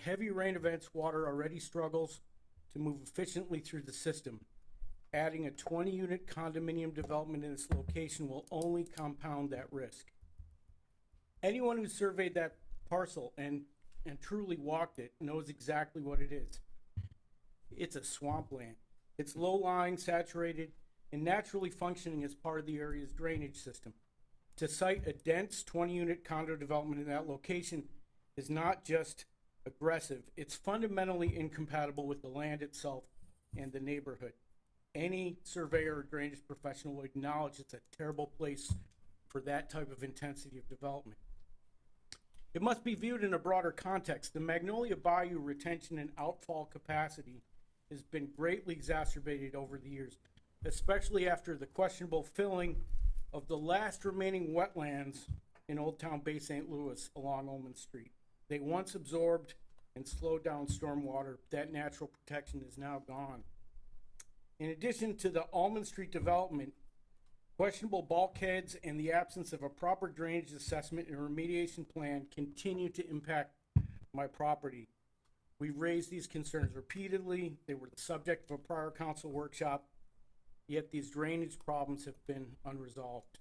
heavy rain events, water already struggles to move efficiently through the system. Adding a 20-unit condominium development in this location will only compound that risk. Anyone who surveyed that parcel and truly walked it knows exactly what it is. It's a swampland. It's low-lying, saturated, and naturally functioning as part of the area's drainage system. To site a dense 20-unit condo development in that location is not just aggressive, it's fundamentally incompatible with the land itself and the neighborhood. Any surveyor or drainage professional will acknowledge it's a terrible place for that type of intensity of development. It must be viewed in a broader context. The Magnolia Bayou retention and outfall capacity has been greatly exacerbated over the years, especially after the questionable filling of the last remaining wetlands in Old Town Bay St. Louis along Ullman Street. They once absorbed and slowed down stormwater. That natural protection is now gone. In addition to the Ullman Street development, questionable bulkheads and the absence of a proper drainage assessment and remediation plan continue to impact my property. We've raised these concerns repeatedly. They were the subject of a prior council workshop, yet these drainage problems have been unresolved.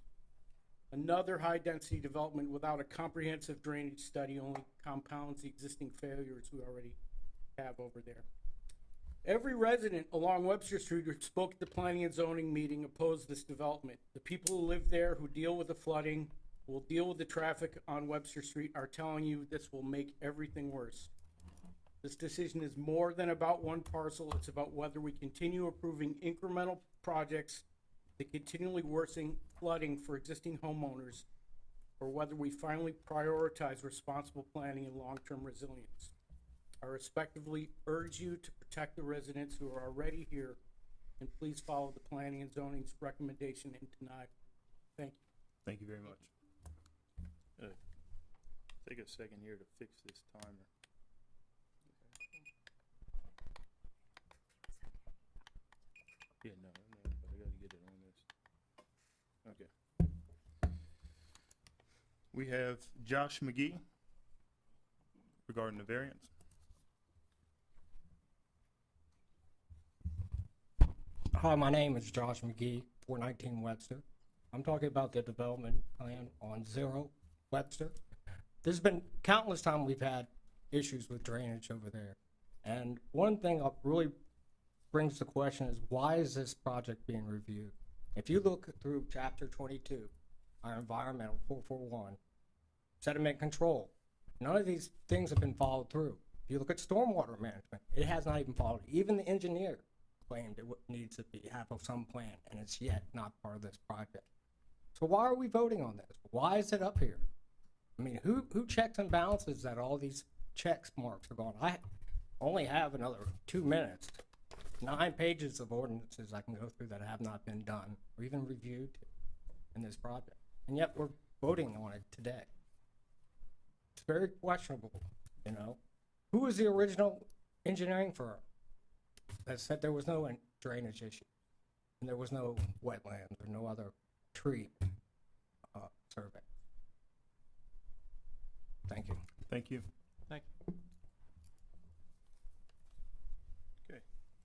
Another high-density development without a comprehensive drainage study only compounds the existing failures we already have over there. Every resident along Webster Street who spoke at the planning and zoning meeting opposed this development. The people who live there, who deal with the flooding, will deal with the traffic on Webster Street, are telling you this will make everything worse. This decision is more than about one parcel. It's about whether we continue approving incremental projects that continually worsen flooding for existing homeowners, or whether we finally prioritize responsible planning and long-term resilience. I respectfully urge you to protect the residents who are already here, and please follow the planning and zoning's recommendation and deny. Thank you. Thank you very much. Take a second here to fix this timer. Yeah, no, but I gotta get it on this. Okay. We have Josh McGee regarding the variance. Hi, my name is Josh McGee, 419 Webster. I'm talking about the development plan on 0 Webster. There's been countless times we've had issues with drainage over there. And one thing that really brings the question is, why is this project being reviewed? If you look through chapter 22, our environmental 441, sediment control, none of these things have been followed through. If you look at stormwater management, it has not even followed. Even the engineer claimed it needs to be half of some plan, and it's yet not part of this project. So why are we voting on this? Why is it up here? I mean, who checks and balances that all these checks marks are gone? I only have another 2 minutes. 9 pages of ordinances I can go through that have not been done or even reviewed in this project. And yet we're voting on it today. It's very questionable, you know. Who was the original engineering firm that said there was no drainage issue and there was no wetlands or no other tree survey? Thank you. Thank you. Thank you. Okay.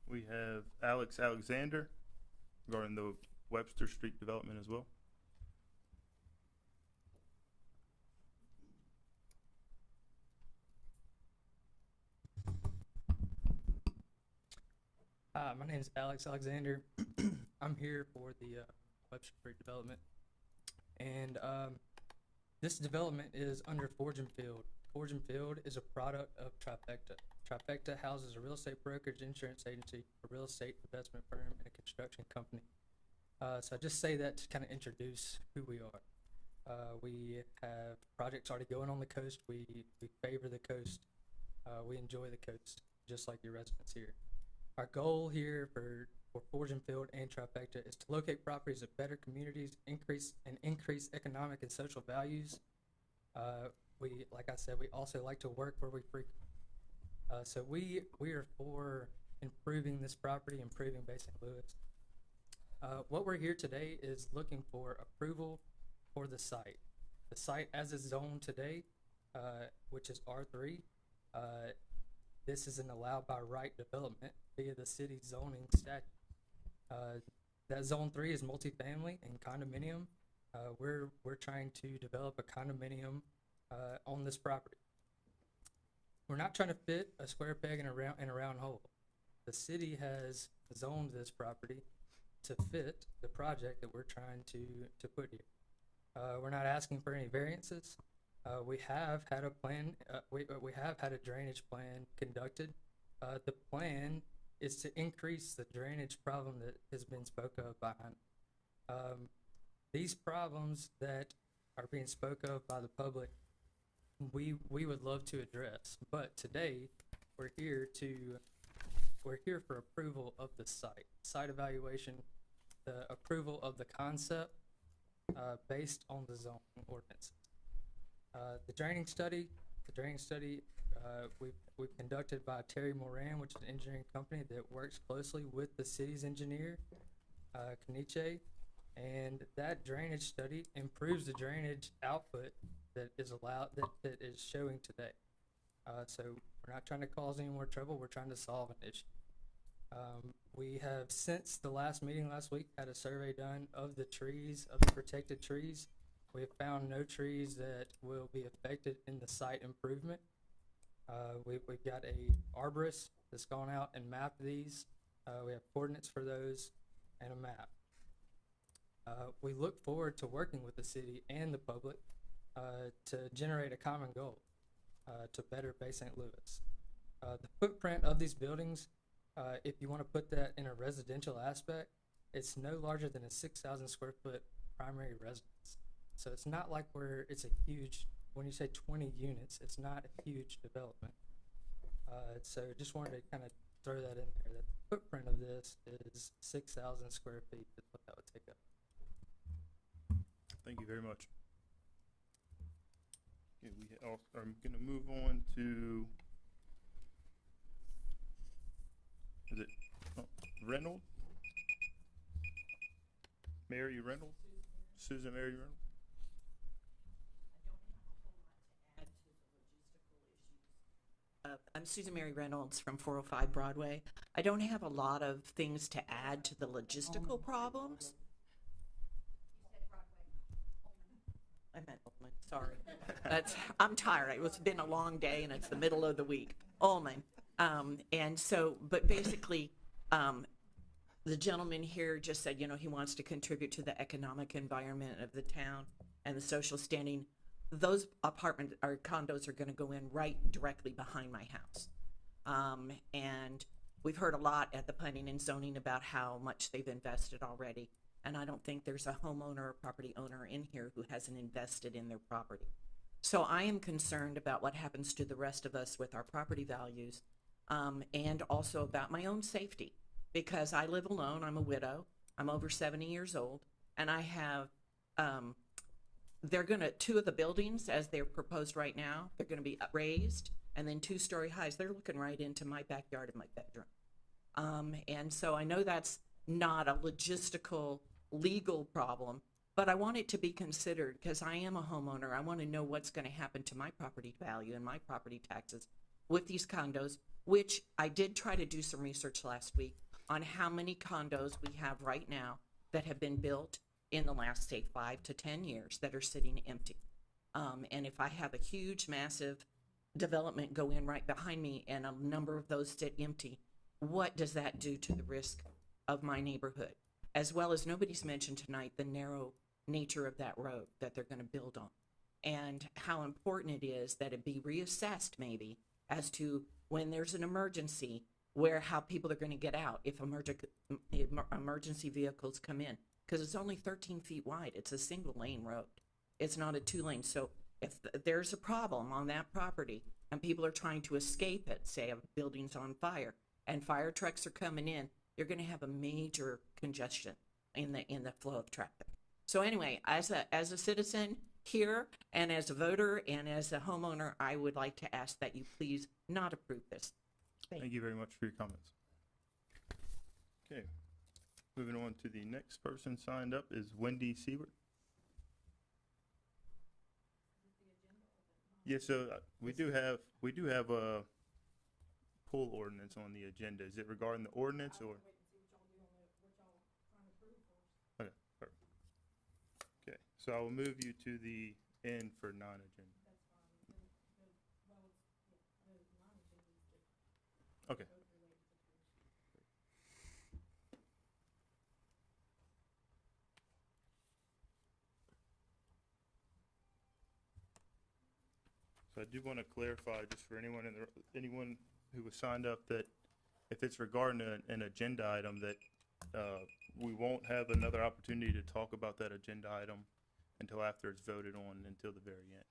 We have Alex Alexander regarding the Webster Street development as well. Hi, my name is Alex Alexander. I'm here for the Webster Street development. And this development is under Forge & Field. Forge & Field is a product of Trifecta. Trifecta houses a real estate brokerage, insurance agency, a real estate investment firm, and a construction company. So I just say that to kind of introduce who we are. We have projects already going on the coast. We favor the coast. We enjoy the coast, just like your residents here. Our goal here for Forge & Field and Trifecta is to locate properties of better communities, increase economic and social values. Like I said, we also like to work where we frequent. So we are for improving this property, improving Bay St. Louis. What we're here today is looking for approval for the site. The site as is zoned today, which is R3, this is an allowed by right development via the city zoning statute. That zone 3 is multifamily and condominium. We're trying to develop a condominium on this property. We're not trying to fit a square peg in a round hole. The city has zoned this property to fit the project that we're trying to put here. We're not asking for any variances. We have had a plan, we have had a drainage plan conducted. The plan is to increase the drainage problem that has been spoke of by Hunt. These problems that are being spoke of by the public, we would love to address, but today we're here for approval of the site evaluation, the approval of the concept based on the zoning ordinance. The draining study we've conducted by Terry Moran, which is an engineering company that works closely with the city's engineer, Keniche, and that drainage study improves the drainage output that is allowed, that is showing today. So we're not trying to cause any more trouble, we're trying to solve an issue. We have, since the last meeting last week, had a survey done of the trees, of the protected trees. We have found no trees that will be affected in the site improvement. We've got a arborist that's gone out and mapped these. We have coordinates for those and a map. We look forward to working with the city and the public to generate a common goal to better Bay St. Louis. The footprint of these buildings, if you want to put that in a residential aspect, it's no larger than a 6,000 square foot primary residence. So it's not like it's a huge, when you say 20 units, it's not a huge development. So just wanted to kind of throw that in there, that the footprint of this is 6,000 square feet is what that would take up. Thank you very much. Okay, I'm gonna move on to, is it Reynolds? Mary Reynolds? Susan Mary Reynolds? I'm Susan Mary Reynolds from 405 Broadway. I don't have a lot of things to add to the logistical problems. I meant Ullman, sorry. I'm tired. It's been a long day and it's the middle of the week. Ullman. And so, but basically, the gentleman here just said, you know, he wants to contribute to the economic environment of the town and the social standing. Those apartment or condos are going to go in right directly behind my house. And we've heard a lot at the planning and zoning about how much they've invested already. And I don't think there's a homeowner or property owner in here who hasn't invested in their property. So I am concerned about what happens to the rest of us with our property values, and also about my own safety, because I live alone. I'm a widow. I'm over 70 years old, and I have, two of the buildings as they're proposed right now, they're gonna be raised and then 2-story highs. They're looking right into my backyard and my bedroom. And so I know that's not a logistical legal problem, but I want it to be considered because I am a homeowner. I want to know what's going to happen to my property value and my property taxes with these condos, which I did try to do some research last week on how many condos we have right now that have been built in the last, say, 5 to 10 years that are sitting empty. And if I have a huge, massive development go in right behind me and a number of those sit empty, what does that do to the risk of my neighborhood? As well as, nobody's mentioned tonight the narrow nature of that road that they're going to build on, and how important it is that it be reassessed maybe as to when there's an emergency, how people are going to get out if emergency vehicles come in, because it's only 13 feet wide. It's a single lane road. It's not a 2-lane. So if there's a problem on that property and people are trying to escape it, say a building's on fire and fire trucks are coming in, you're going to have a major congestion in the flow of traffic. So anyway, as a citizen here and as a voter and as a homeowner, I would like to ask that you please not approve this. Thank you very much for your comments. Okay, moving on to the next person signed up is Wendy Siebert. Yes, so we do have pool ordinance on the agenda. Is it regarding the ordinance or? Okay, perfect. Okay, so I will move you to the end for non-agenda. Okay. So I do want to clarify, just for anyone anyone who was signed up, that if it's regarding an agenda item, that we won't have another opportunity to talk about that agenda item until after it's voted on, until the very end.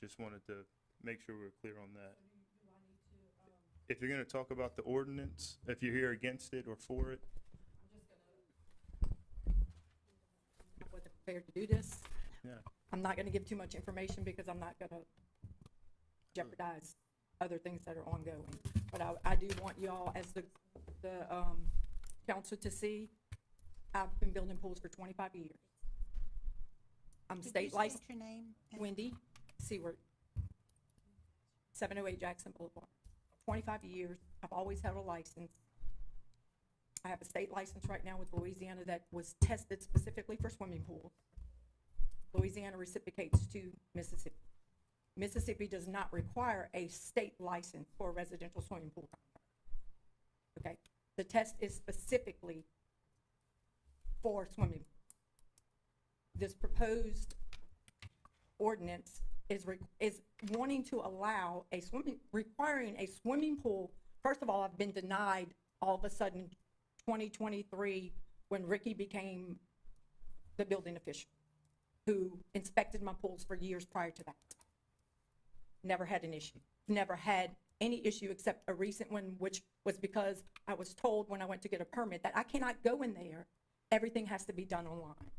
Just wanted to make sure we're clear on that. If you're going to talk about the ordinance, if you're here against it or for it, I wasn't prepared to do this. yeah. I'm not gonna give too much information because I'm not gonna jeopardize other things that are ongoing. But I do want y'all, as the council, to see, I've been building pools for 25 years. I'm Could you state state licensed, your name? Wendy Seward, 708 Jackson Boulevard. 25 years, I've always had a license. I have a state license right now with Louisiana that was tested specifically for swimming pools. Louisiana reciprocates to Mississippi. Mississippi does not require a state license for a residential swimming pool. Okay, the test is specifically for swimming. This proposed ordinance is wanting to allow requiring a swimming pool. First of all, I've been denied all of a sudden 2023 when Ricky became the building official, who inspected my pools for years prior to that. Never had an issue. Never had any issue except a recent one, which was because I was told when I went to get a permit that I cannot go in there. Everything has to be done online.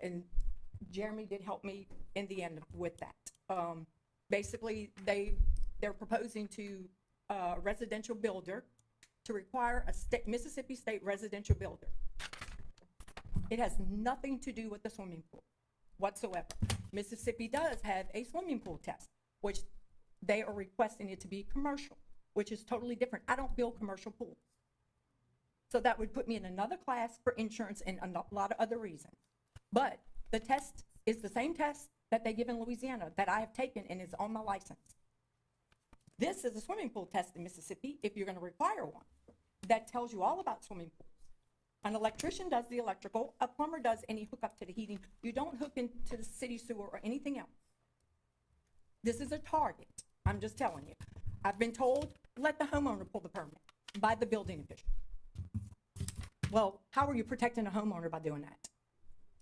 And Jeremy did help me in the end with that. Basically, they're proposing to a residential builder to require a Mississippi State residential builder. It has nothing to do with the swimming pool whatsoever. Mississippi does have a swimming pool test, which they are requesting it to be commercial, which is totally different. I don't build commercial pools. So that would put me in another class for insurance and a lot of other reasons. But the test is the same test that they give in Louisiana that I have taken and is on my license. This is a swimming pool test in Mississippi, if you're gonna require one, that tells you all about swimming pools. An electrician does the electrical, a plumber does any hookup to the heating. You don't hook into the city sewer or anything else. This is a target, I'm just telling you. I've been told, let the homeowner pull the permit by the building official. Well, how are you protecting a homeowner by doing that?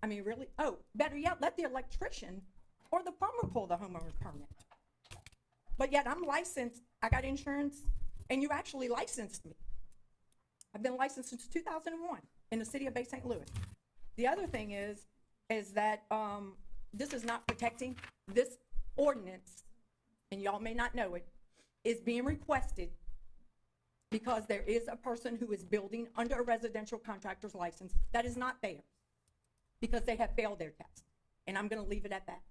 I mean, really? Oh, better yet, let the electrician or the plumber pull the homeowner's permit. But yet I'm licensed, I got insurance, and you actually licensed me. I've been licensed since 2001 in the city of Bay St. Louis. The other thing is that this is not protecting, this ordinance, and y'all may not know it, is being requested because there is a person who is building under a residential contractor's license that is not theirs because they have failed their test. And I'm gonna leave it at that.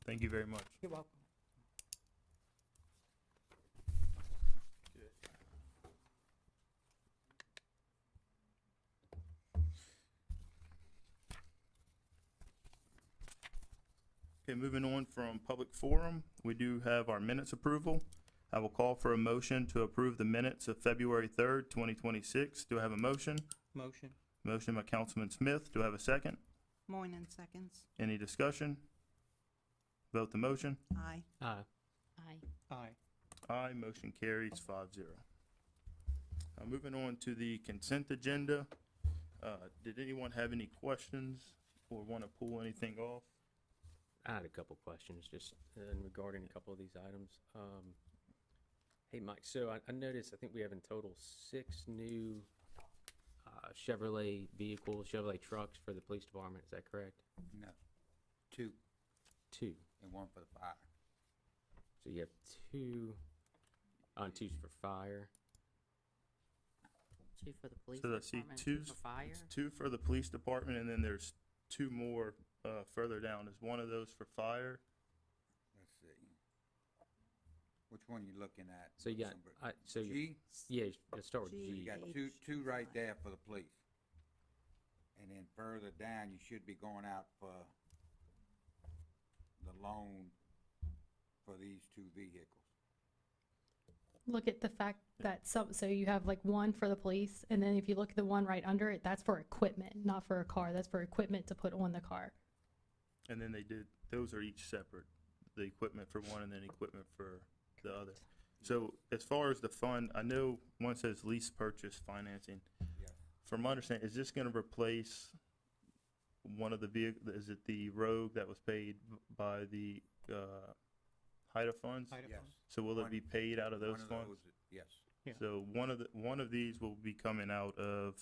Thank you very much. You're welcome. Okay, moving on from public forum, we do have our minutes approval. I will call for a motion to approve the minutes of February 3rd, 2026. Do I have a motion? Motion. Motion by Councilman Smith. Do I have a second? Moynihan seconds. Any discussion? Vote the motion. Aye. Aye. Aye. Aye. Aye, motion carries 5-0. Now moving on to the consent agenda. Did anyone have any questions or want to pull anything off? I had a couple questions just regarding a couple of these items. Hey, Mike, so I noticed, I think we have in total 6 new Chevrolet vehicles, Chevrolet trucks for the police department. Is that correct? No, 2 2. and 1 for the fire. So you have 2, 2's for fire. 2 for the police So let's see, department, 2 2's for fire. It's 2 for the police department, and then there's 2 more further down. Is one of those for fire? Let's see. Which one you looking at? So you got, Number- so you, G? yeah, let's start with G. G. You got two right there for the police. And then further down, you should be going out for the loan for these two vehicles. Look at the fact that so you have like one for the police, and then if you look at the one right under it, that's for equipment, not for a car. That's for equipment to put on the car. And then those are each separate, the equipment for one and then equipment for the other. So as far as the fund, I know one says lease purchase financing. Yeah. From my understanding, is this gonna replace one of the is it the Rogue that was paid by the, HIDA funds? Yes. So will it be paid out of those One of funds? those, yes. Yeah. So one of these will be coming out of,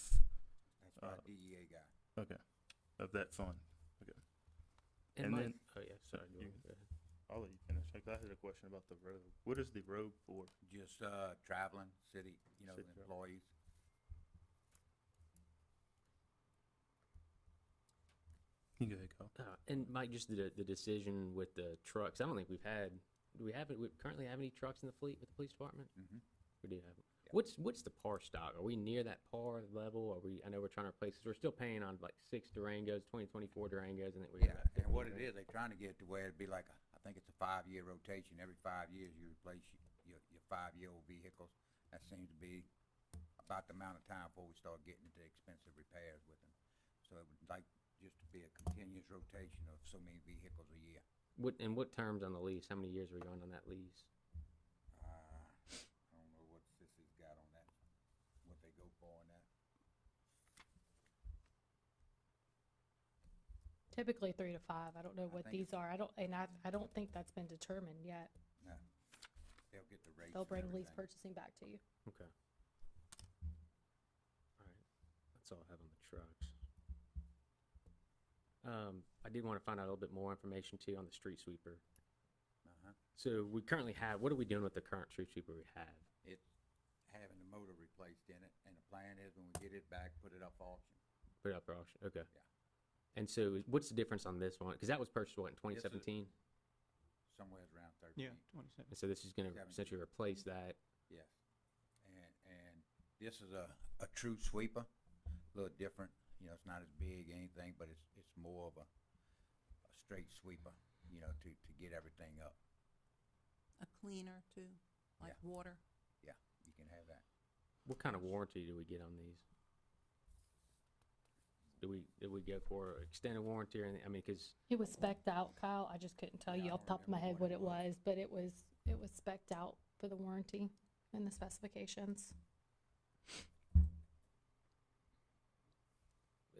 That's my DEA guy. okay, of that fund. And and my, then- oh yeah, sorry, you- go ahead. I'll let you finish. I had a question about the Rogue. What is the Rogue for? Just, traveling, city, City travel. employees. You go ahead, Kyle. And Mike, just the decision with the trucks, I don't think we've had, do we currently have any trucks in the fleet with the police department? Mhm. We do have them. Yeah. What's the par stock? Are we near that par level? I know we're trying to replace, 'cause we're still paying on like 6 Durangos, 2024 Durangos, and then we. Yeah, and what it is, they're trying to get it to where it'd be like, I think it's a 5-year rotation. Every 5 years, you replace your 5-year-old vehicles. That seems to be about the amount of time before we start getting into expensive repairs with them. So it would like just to be a continuous rotation of so many vehicles a year. What terms on the lease? How many years are we on that lease? I don't know what Sissy's got on that, what they go for on that. Typically 3 to 5. I don't know I what think these it's- are. I don't think that's been determined yet. No, they'll get the rates. They'll and bring lease everything. purchasing back to you. Okay. All right, that's all I have on the trucks. I did want to find out a little bit more information too on the street sweeper. Uh-huh. So we currently have, what are we doing with the current street sweeper we have? It's having the motor replaced in it, and the plan is when we get it back, put it up for auction. Put it up for auction, okay. Yeah. And so what's the difference on this one? Because that was purchased, what, in This is- 2017? Somewhere around 13. 27. And so this is gonna 17. essentially replace that. Yes. And this is a true sweeper, a little different. You know, it's not as big, anything, but it's more of a straight sweeper, you know, to get everything up. A cleaner too, like water. Yeah, you can have that. What kind of warranty do we get on these? Did we go for extended warranty or anything? I mean, because It was spec'd out, Kyle. I just couldn't tell Yeah, you I off the don't top of my remember head what what it it was. was, but it was spec'd out for the warranty and the specifications.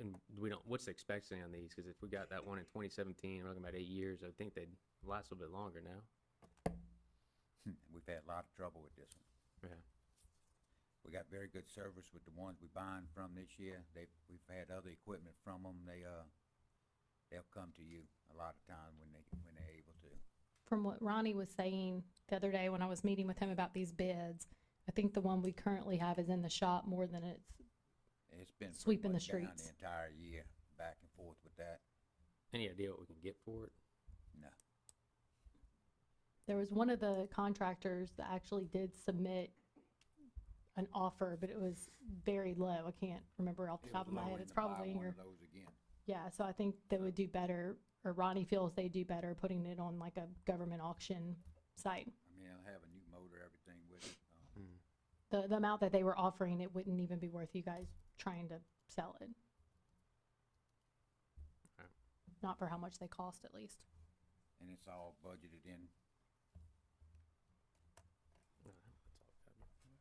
and we don't. What's the expectancy on these? Because if we got that one in 2017, we're talking about 8 years. I would think they'd last a little bit longer now. We've had a lot of trouble with this one. Yeah. We got very good service with the ones we buying from this year. We've had other equipment from them. They'll come to you a lot of time when they're able to. From what Ronnie was saying the other day when I was meeting with him about these bids, I think the one we currently have is in the shop more than it's, It's been pretty Sweeping the much down streets. the entire year, back and forth with that. Any idea what we can get for it? No. there was one of the contractors that actually did submit an offer, but it was very low. I can't remember off the It top was of my low head. end It's to buy probably in one your, of those again. yeah, so I think they would do better, or Ronnie feels they do better putting it on like a government auction site. I mean, it'll have a new motor, everything with it. The amount that they were offering, it wouldn't even be worth you guys trying to sell it. Okay. Not for how much they cost, at least. And it's all budgeted in. That's all I have.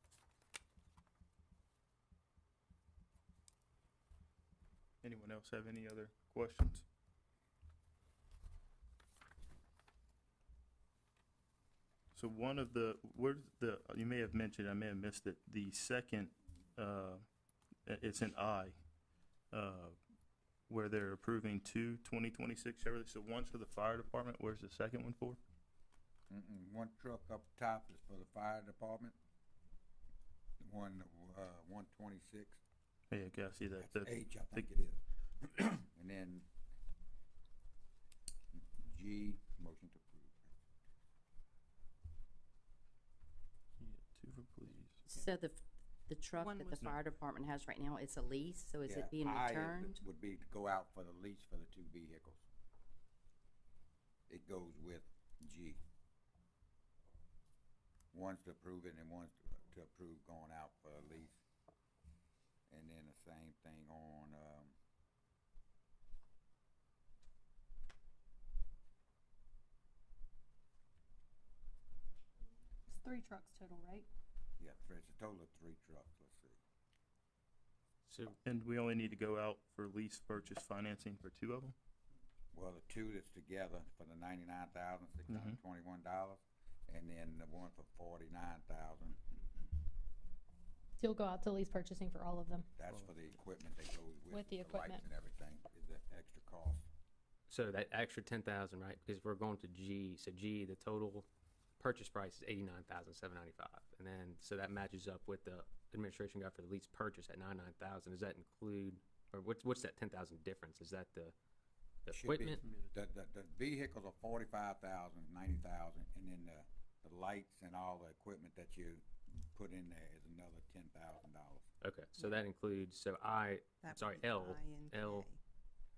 Anyone else have any other questions? So one of the, where's the, you may have mentioned, I may have missed it, the second, it's an I, where they're approving 2026 Chevrolet. So one's for the fire department, where's the second one for? One truck up top is for the fire department. One, 126. Yeah, okay, I see that. That's That- H, I think it is. And then G, motion to approve. So the truck One that the was- fire department has right now, it's a lease, so is Yeah, it being I returned? would be to go out for the lease for the 2 vehicles. It goes with G. One's to approve it and one's to approve going out for a lease. And then the same thing on, It's 3 trucks total, right? yeah, it's a total of 3 trucks, let's see. So, And we only need to go out for lease purchase financing for 2 of them? Well, the 2 that's together for the $99,621, and then the one for $49,000, You'll go out to lease purchasing for all of them. that's for the equipment that goes with With the lights equipment. and everything, is the extra cost. so that extra 10,000, right? Because if we're going to G, so G, the total purchase price is 89,795, and then so that matches up with the administration got for the lease purchase at 99,000. Does that include, or what's that 10,000 difference? Is that the Should be. equipment? The vehicles are 45,000, 90,000, and then the lights and all the equipment that you put in there is another $10,000. Okay, so that includes, so That sorry, would be L I and L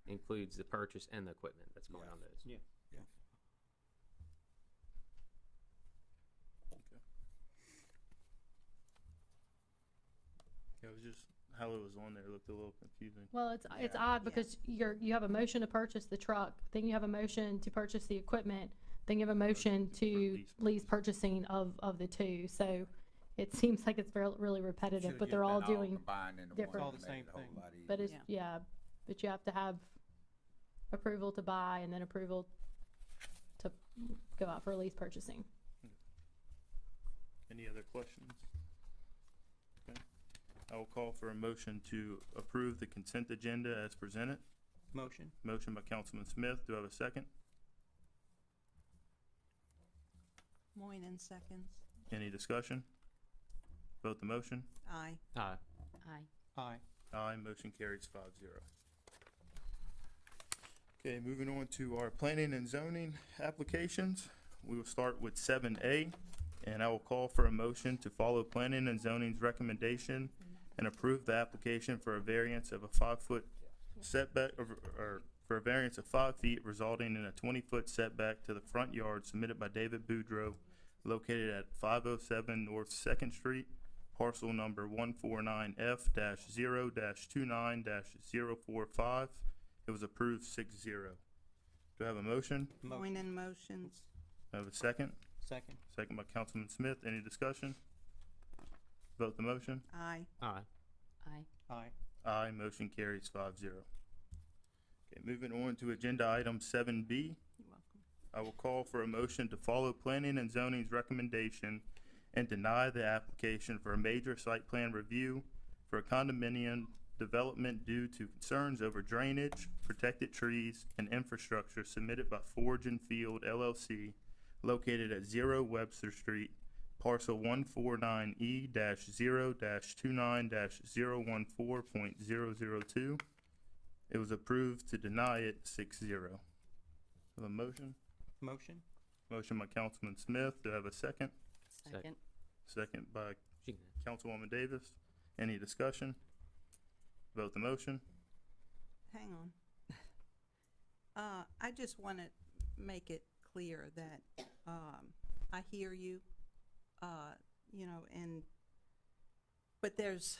K. includes the purchase and the equipment that's going on those. Yeah. Yes. Yeah, it was just, how it was on there looked a little confusing. Well, it's Yeah. odd because you have a motion to purchase the truck, then you have a motion to purchase the equipment, then you have a motion For to lease lease purchasing of the 2. So it seems like it's really repetitive, Should've but just they're all been doing, combined into one. different- It's all It the made same it a whole thing. lot easier. but it's, Yeah. yeah, but you have to have approval to buy and then approval to go out for lease purchasing. Any other questions? Okay. I will call for a motion to approve the consent agenda as presented. Motion. Motion by Councilman Smith. Do I have a second? Moynihan seconds. Any discussion? Vote the motion. Aye. Aye. Aye. Aye. Aye, motion carries 5-0. Okay, moving on to our planning and zoning applications. We will start with 7A, and I will call for a motion to follow planning and zoning's recommendation and approve the application for a variance of a 5-foot setback, or for a variance of 5 feet resulting in a 20-foot setback to the front yard submitted by David Boudreau, located at 507 North Second Street, parcel number 149F-0-29-045. It was approved 6-0. Do I have a motion? Moynihan motions. I have a second. Second. Second by Councilman Smith. Any discussion? Vote the motion. Aye. Aye. Aye. Aye. Aye, motion carries 5-0. Okay, moving on to agenda item 7B. You're welcome. I will call for a motion to follow planning and zoning's recommendation and deny the application for a major site plan review for a condominium development due to concerns over drainage, protected trees, and infrastructure submitted by Forge and Field LLC, located at 0 Webster Street, parcel 149E-0-29-014.002. It was approved to deny it 6-0. Have a motion? Motion. Motion by Councilman Smith. Do I have a second? Second. Second by She can- Councilwoman Davis. Any discussion? Vote the motion. Hang on. I just want to make it clear that, I hear you, but there's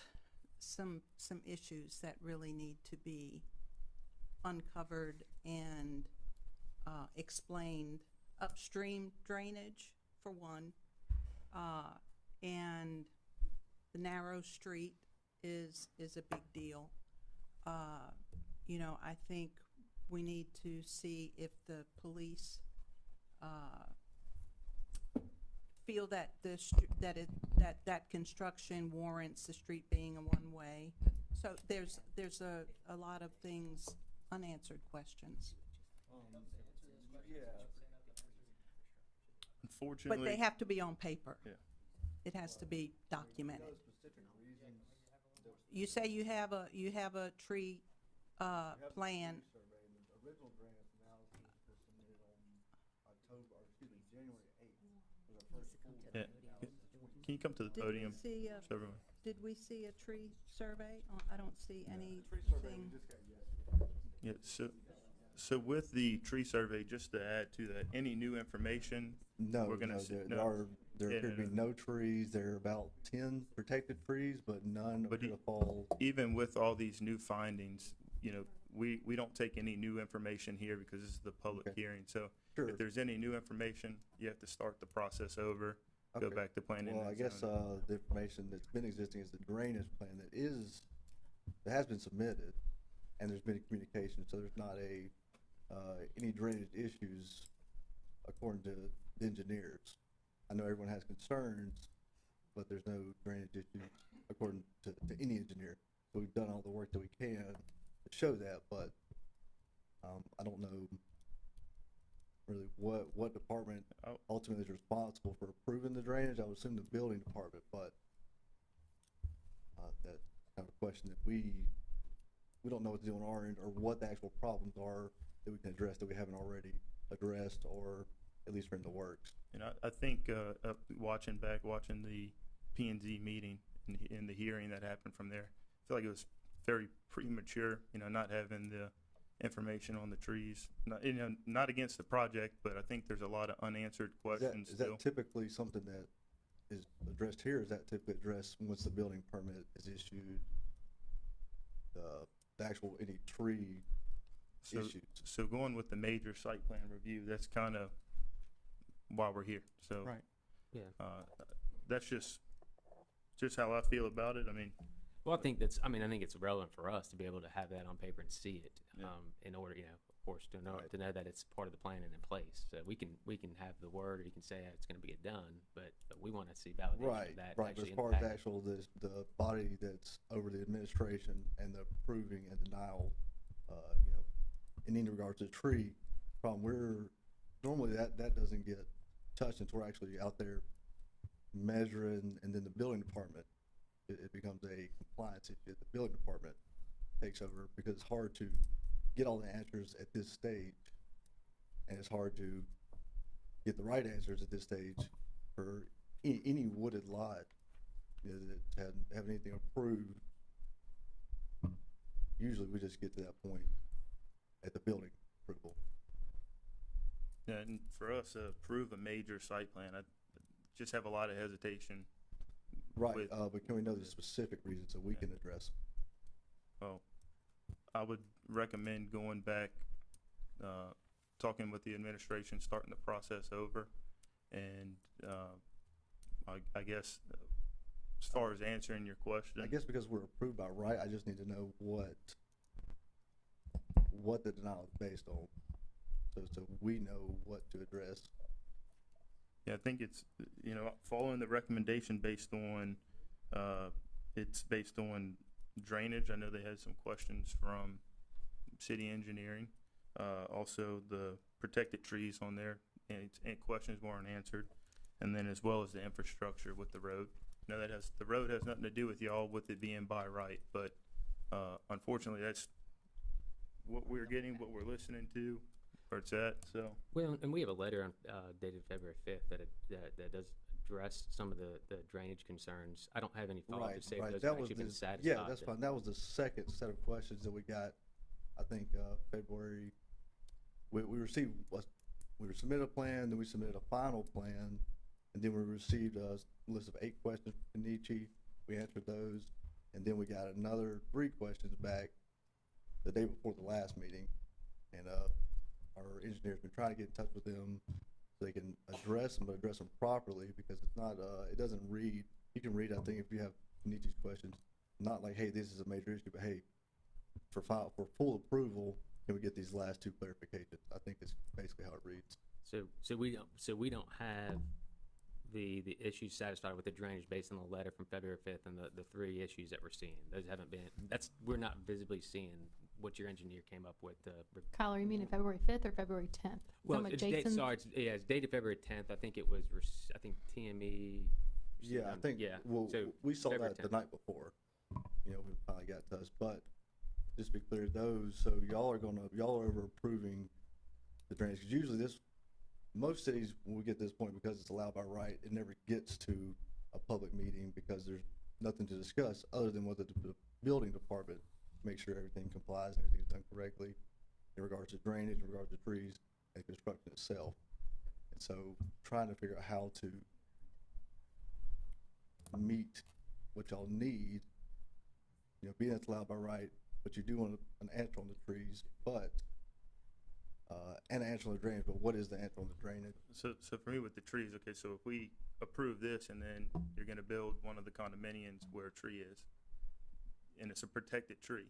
some issues that really need to be uncovered and, explained. Upstream drainage, for one, and the narrow street is a big deal. I think we need to see if the police, feel that that construction warrants the street being a one-way. So there's a lot of things, unanswered questions. Unfortunately. But they have to be on paper. Yeah. It has to be documented. You say you have a tree, plan. Original grant analysis was submitted on October, or excuse me, January 8th. Was our first full Yeah. Can Can you come to the Did we podium, see, so everyone? did we see a tree survey? I don't see Tree survey, we anything. just got yesterday. Yeah, so with the tree survey, just to add to that, any new information, No, We're gonna no, see- there no. are, there Yeah, appear to no, be no trees. There are about 10 protected trees, but none But appear e- to fall. even with all these new findings, you know, we don't take any new information here because this is the public Okay. hearing. So Sure. if there's any new information, you have to start the process over, go Okay. back to planning Well, I and guess, zoning. the information that's been existing is the drainage plan that has been submitted, and there's been communication, so there's not any drainage issues according to the engineers. I know everyone has concerns, but there's no drainage issues according to any engineer. So we've done all the work that we can to show that, but, I don't know really what department Oh. ultimately is responsible for approving the drainage. I would assume the building department, but, that's kind of a question that we don't know what to do on our end, or what the actual problems are that we can address that we haven't already addressed, or at least are in the works. And I think, watching the P and Z meeting and the hearing that happened from there, I feel like it was very premature, you know, not having the information on the trees. Not, you know, not against the project, but I think there's a lot of unanswered Is that, questions is still. that typically something that is addressed here? Is that typically addressed once the building permit is issued? The actual, any tree So- issues? So going with the major site plan review, that's kind of why we're here. So, Right. Yeah. that's just how I feel about it. I mean, Well, I think I think it's relevant for us to be able to have that on paper and see it, Yeah. in order, you know, of course, to know, Right. that it's part of the plan and in place. So we can have the word, or you can say it's gonna be done, but we wanna see validation Right, of that right, but actually as in far the as package. actual, the body that's over the administration and the approving and denial, you know, in any regards to the tree, normally that doesn't get touched until we're actually out there measuring, and then the building department, it becomes a compliance issue. The building department takes over, because it's hard to get all the answers at this stage, and it's hard to get the right answers at this stage for any wooded lot, you know, that have anything approved. Usually we just get to that point at the building approval. yeah, and for us to approve a major site plan, I just have a lot of hesitation. Right, With- but can we know the specific reasons so we Yeah. can address? Well, I would recommend going back, talking with the administration, starting the process over. And, I guess, as far as answering your question. I guess because we're approved by right, I just need to know what the denial is based on, so we know what to address. Yeah, I think it's, you know, following the recommendation based on, it's based on drainage. I know they had some questions from city engineering. Also the protected trees on there, and questions weren't answered. And then as well as the infrastructure with the road. Now the road has nothing to do with y'all with it being by right, but, unfortunately, that's what we're getting, what we're listening to, where it's at, so. Well, and we have a letter on, dated February 5th that does address some of the drainage concerns. I don't have any follow-up to Right, say if right, those that have was actually been the, satisfied. yeah, that's fine, that was the second set of questions that we got, I think, February. We received, we were submitted a plan, then we submitted a final plan, and then we received a list of 8 questions from Kenichi. We answered those, and then we got another 3 questions back the day before the last meeting. And, our engineer's been trying to get in touch with them so they can address them, but address them properly, because it's not, it doesn't read, you can read, I think, if you have Kenichi's questions, not like, hey, this is a major issue, but hey, for full approval, can we get these last 2 clarifications? I think it's basically how it reads. So we don't have the issues satisfied with the drainage based on the letter from February 5th and the 3 issues that we're seeing. Those haven't been, we're not visibly seeing what your engineer came up with. Kyler, you mean in February 5th or February 10th? Well, With it's dated, Jason's? sorry, it's dated February 10th. I think it was, I think TME. Yeah, I think, Yeah, well, so we saw February that the 10th. night before, you know, we finally got to us, but just to be clear, those, so y'all are over approving the drainage, because usually most cities, when we get to this point, because it's allowed by right, it never gets to a public nothing to discuss other than whether the building department makes sure everything complies and everything's done correctly in regards to drainage, in regards to trees, and construction itself. And so trying to figure out how to meet what y'all need, you know, being that's allowed by right, but you do want an answer on the trees, but, and an answer on the drainage, but what is the answer on the drainage? So for me with the trees, okay, so if we approve this and then you're gonna build one of the condominiums where a tree is, and it's a protected tree,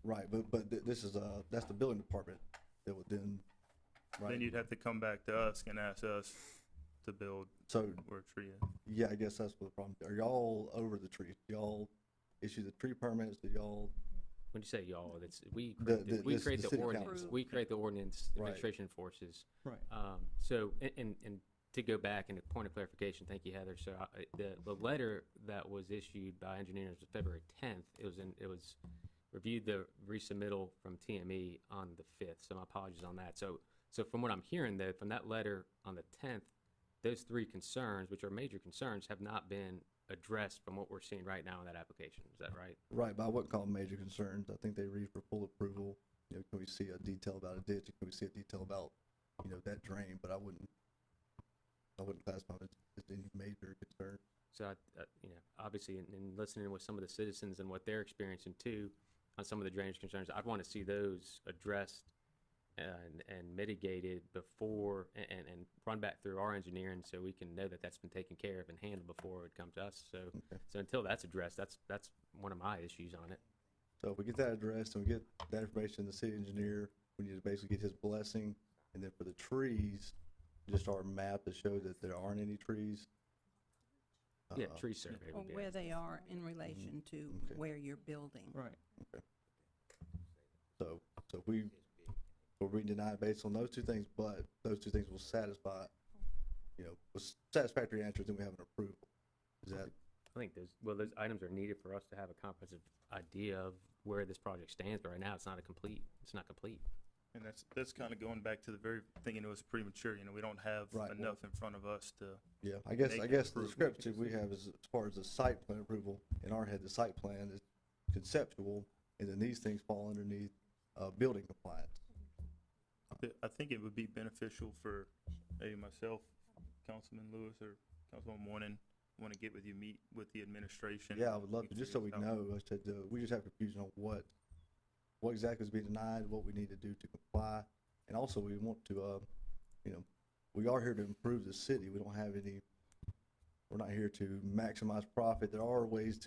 Right, but this is, that's the building department that would then, right? then you'd have to come back to us and ask us to build So, where a tree is. yeah, I guess that's what the problem, are y'all over the trees? Do y'all issue the tree permits? Do y'all, When you say y'all, that's, we The- create the- we this- create the the city ordinance, council. we create the ordinance, Right. administration enforces. Right. So, and to go back and a point of clarification, thank you, Heather. So the letter that was issued by engineers was February 10th. It was reviewed the resubmittal from TME on the 5th. So my apologies on that. So from what I'm hearing though, from that letter on the 10th, those three concerns, which are major concerns, have not been addressed from what we're seeing right now in that application. Is that right? right, but I wouldn't call them major concerns. I think they read for full approval. You know, can we see a detail about a ditch? Can we see a detail about, you know, that drain? But I wouldn't classify them as any major concern. So, you know, obviously, in listening with some of the citizens and what they're experiencing too, on some of the drainage concerns, I'd want to see those addressed and mitigated before, and run back through our engineering so we can know that that's been taken care of and handled before it would come to us. So, Okay. so until that's addressed, that's one of my issues on it. So if we get that addressed and we get that information, to the city engineer, we need to basically get his blessing. And then for the trees, just our map to show that there aren't any trees. Yeah, Uh, tree survey Or would be. where they are in relation to Okay. where you're building. Right. So if we deny it based on those two things, but those two things will satisfy, you know, with satisfactory answers, then we have an approval. Is that, I think those items are needed for us to have a comprehensive idea of where this project stands, but right now it's not complete. And that's kind of going back to the very thinking it was premature, you know, we don't have Right, well- enough in front of us to, yeah, I Make guess it the approve. discrepancy we have is as far as the site plan approval, in our head, the site plan is conceptual, and then these things fall underneath, building compliance. I think it would be beneficial for maybe myself, Councilman Lewis or Councilman Moynihan, want to get with you, meet with the administration. Yeah, I would love We to, can just so we figure this out. know, I said, we just have confusion on what exactly is being denied, what we need to do to comply. And also, we want to, you know, we are here to improve the city. We don't have any, we're not here to maximize profit. There are ways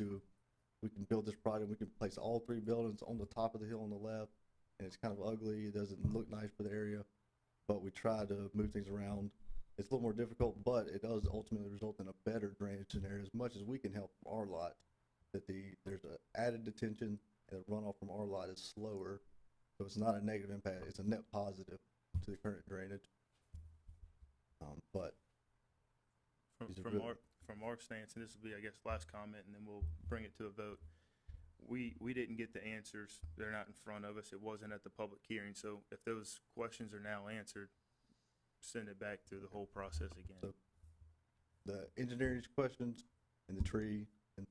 we can build this project, we can place all three buildings on the top of the hill on the left, and it's kind of ugly, it doesn't look nice for the area, but we try to move things around. It's a little more difficult, but it does ultimately result in a better drainage scenario, as much as we can help from our lot, that there's a added detention, and the runoff from our lot is slower, so it's not a negative impact, it's a net positive to the current drainage. But these are really- From our stance, and this will be, I guess, last comment, and then we'll bring it to a vote. We didn't get the answers. They're not in front of us. It wasn't at the public hearing. So if those questions are now answered, send it back through the whole process again. So- the engineering questions and the tree and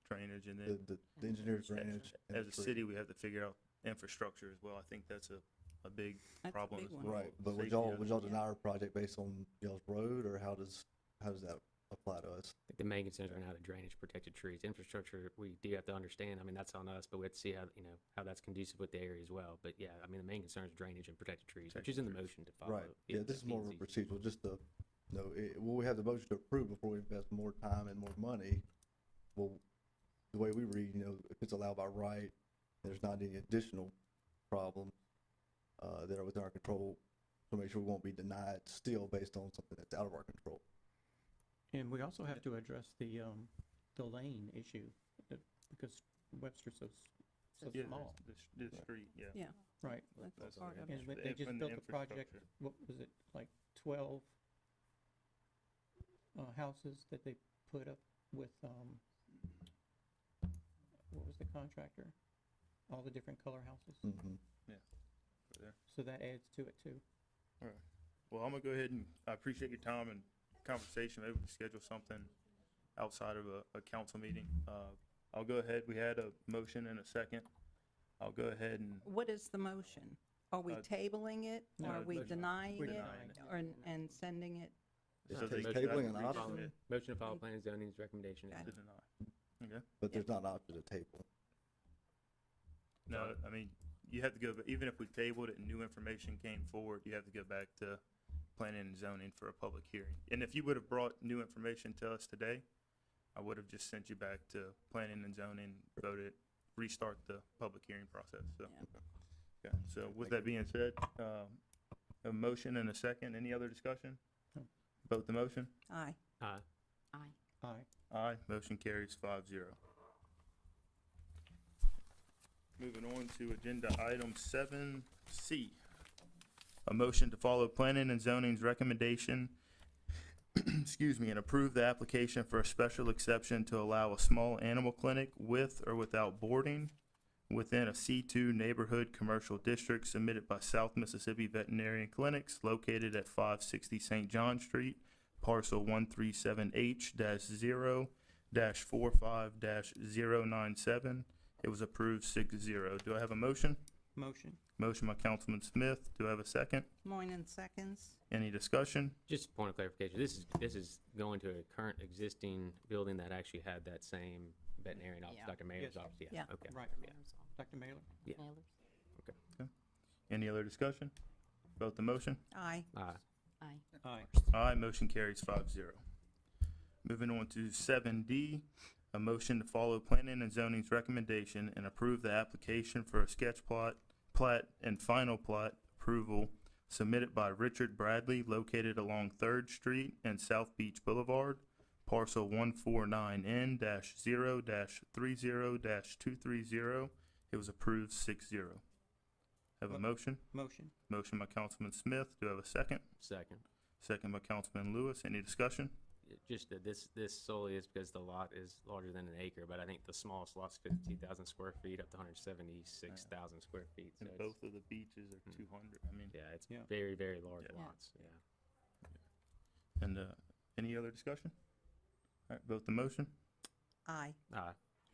Drainage, and then the engineer's drainage and as the a tree. city, we have to figure out infrastructure as well. I think that's a big That's a problem big as one. well. Right, but would Safety y'all, of- would y'all deny our project based on y'all's road, or how does that apply to us? I think the main concerns are now the drainage, protected trees, infrastructure. We do have to understand. I mean, that's on us, but we have to see how that's conducive with the area as well. But yeah, I mean, the main concern is drainage and protected trees, which is in the motion to follow. Right, yeah, this is more of a P&Z. procedural, just to, will we have the motion to approve before we invest more time and more money? Well, the way we read, if it's allowed by right, there's not any additional problems, that are within our control, to make sure we won't be denied still based on something that's out of our control. And we also have to address the lane issue, because Webster's so Yeah, small, the street, yeah. Yeah, right? that's part of it. And they just And built a project, infrastructure. what was it, like 12 houses that they put up with, what was the contractor? All the different color houses. Mm-hmm. Over there. So that adds to it too. All right. Well, I'm gonna go ahead and I appreciate your time and conversation, maybe we can schedule something outside of a council meeting. I'll go ahead, we had a motion and a second. I'll go ahead and, What is the motion? Are we Uh, tabling it? no, Are we motion. denying We're it? denying it. Or, and sending it? so It's they a got tabling to an resubmit option? Motion to follow planning and zoning's recommendation. Okay. to deny. Okay, But there's not an option to table. no, I mean, you have to go, even if we tabled it and new information came forward, you have to go back to planning and zoning for a public hearing. And if you would have brought new information to us today, I would have just sent you back to planning and zoning, voted, restart the public hearing process, so. Okay, so with that being said, a motion and a second, any other discussion? No. Vote the motion? Aye. Aye. Aye. Aye. Aye, motion carries 5-0. Moving on to agenda item 7C. A motion to follow planning and zoning's recommendation, excuse me, and approve the application for a special exception to allow a small animal clinic with or without boarding within a C2 neighborhood commercial district submitted by South Mississippi Veterinarian Clinics located at 560 St. John Street, parcel 137H-0-45-097. It was approved 6-0. Do I have a motion? Motion. Motion by Councilman Smith. Do I have a second? Moynihan seconds. Any discussion? Just a point of clarification, this is going to a current existing building that actually had that same veterinarian office, Yeah. Dr. Mayor's Yes. office, Yeah. yeah, okay. Right. Yeah. Dr. Mailer? Yeah. Nailers. Any other discussion? Vote the motion. Aye. Aye. Aye. Aye. Aye, motion carries 5-0. Moving on to 7D, a motion to follow planning and zoning's recommendation and approve the application for a sketch plat, and final plat approval submitted by Richard Bradley located along Third Street and South Beach Boulevard, parcel 149N-0-30-230. It was approved 6-0. Have a Mo- motion? Motion. Motion by Councilman Smith. Do I have a second? Second. Second by Councilman Lewis. Any discussion? Just that this solely is because the lot is larger than an acre, but I think the smallest lot's 52,000 square feet up to 176,000 square feet. So And it's- both of the beaches are 200. I mean, yeah, it's Yeah. very, very large Yeah. lots, yeah. and any other discussion? All right, vote the motion. Aye. Aye.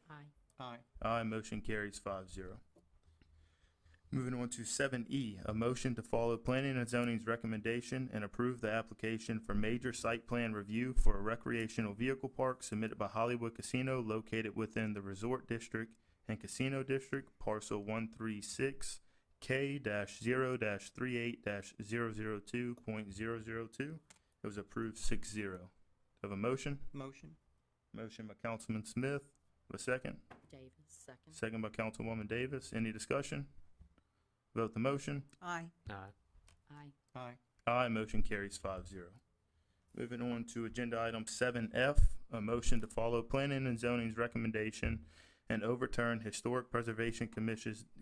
Aye. Aye. Aye, motion carries 5-0. Moving on to 7E, a motion to follow planning and zoning's recommendation and approve the application for major site plan review for a recreational vehicle park submitted by Hollywood Casino located within the Resort District and Casino District, parcel 136K-0-38-002.002. It was approved 6-0. Have a motion? Motion. Motion by Councilman Smith. Have a second? Davis, second. Second by Councilwoman Davis. Any discussion? Vote the motion. Aye. Aye. Aye. Aye. Aye, motion carries 5-0. Moving on to agenda item 7F, a motion to follow planning and zoning's recommendation and overturn Historic Preservation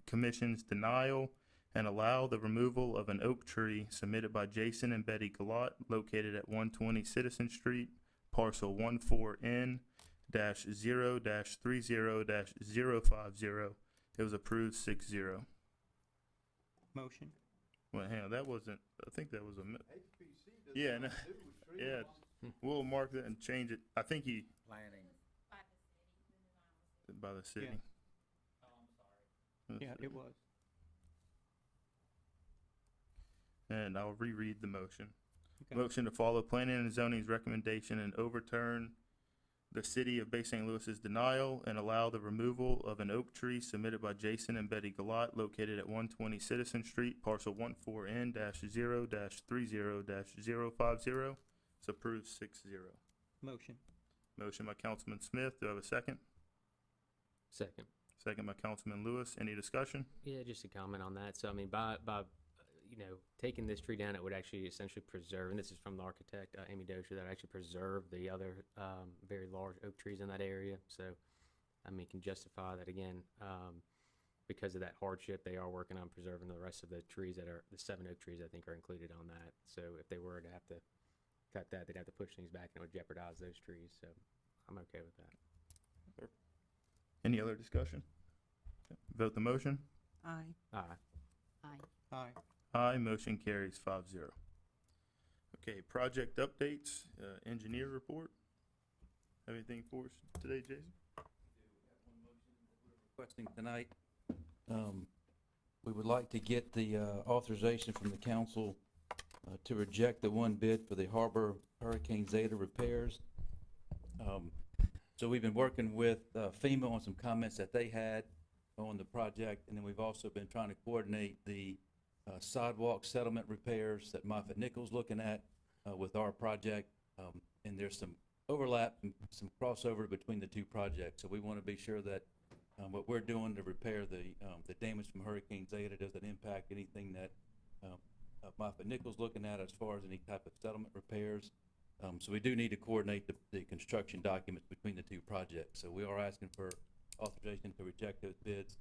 Commission's denial and allow the removal of an oak tree submitted by Jason and Betty Galat located at 120 Citizen Street, parcel 14N-0-30-050. It was approved 6-0. Motion. Well, hang on, that wasn't, I think that was a, yeah, no, yeah, we'll mark that and change it. I think he, Planning. by the city. Yeah, it was. And I'll reread the motion. Okay. Motion to follow planning and zoning's recommendation and overturn the city of Bay St. Louis's denial and allow the removal of an oak tree submitted by Jason and Betty Galat located at 120 Citizen Street, parcel 14N-0-30-050. It's approved 6-0. Motion. Motion by Councilman Smith. Do I have a second? Second. Second by Councilman Lewis. Any discussion? Yeah, just a comment on that. So, I mean, by taking this tree down, it would actually essentially preserve, and this is from the architect, Amy Dozier, that actually preserve the other very large oak trees in that area. So, I mean, can justify that again, because of that hardship, they are working on preserving the rest of the trees that are, the 7 oak trees, I think, are included on that. So if they were to have to cut that, they'd have to push things back and it would jeopardize those trees. So I'm okay with that. Any other discussion? Vote the motion. Aye. Aye. Aye. Aye. Aye, motion carries 5-0. Okay, project updates, engineer report. Have anything for us today, Jason? Requesting tonight. We would like to get the authorization from the council to reject the one bid for the Harbor Hurricane Zeta repairs. So we've been working with FEMA on some comments that they had on the project, and then we've also been trying to coordinate the sidewalk settlement repairs that Moffett Nichols looking at with our project. And there's some overlap and some crossover between the two projects. So we want to be sure that what we're doing to repair the damage from Hurricane Zeta doesn't impact anything that Moffett Nichols looking at as far as any type of settlement repairs. So we do need to coordinate the construction documents between the two projects. So we are asking for authorization to reject those bids.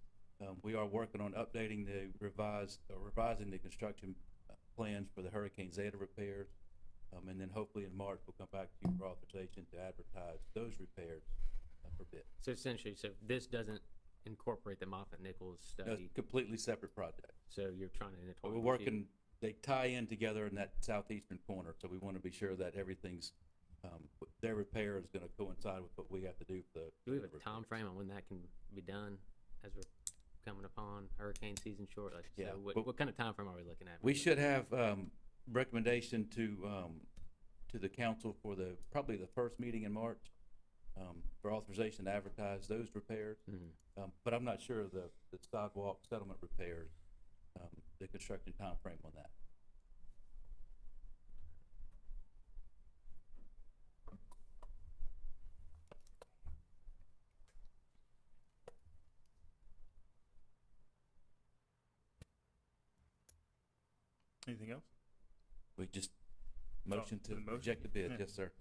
We are working on updating the revising the construction plans for the Hurricane Zeta repairs. And then hopefully in March, we'll come back to you for authorization to advertise those repairs for bid. So essentially, so this doesn't incorporate the Moffett Nichols No, study, it's a completely separate project. so you're trying to But intertwine we're the two? working, they tie in together in that southeastern corner, so we want to be sure that everything's, their repair is gonna coincide with what we have to do for the. Do we have the a time repairs. frame on when that can be done, as we're coming upon hurricane season short? Like, Yeah, so but- what kind of time frame are we looking at? We should have, recommendation to the council for probably the first meeting in March, for authorization to advertise those repairs. Mhm. But I'm not sure of the sidewalk settlement repairs, the construction time frame on that. Anything else? We just motion to the motion? reject the bid, Yeah. yes, sir.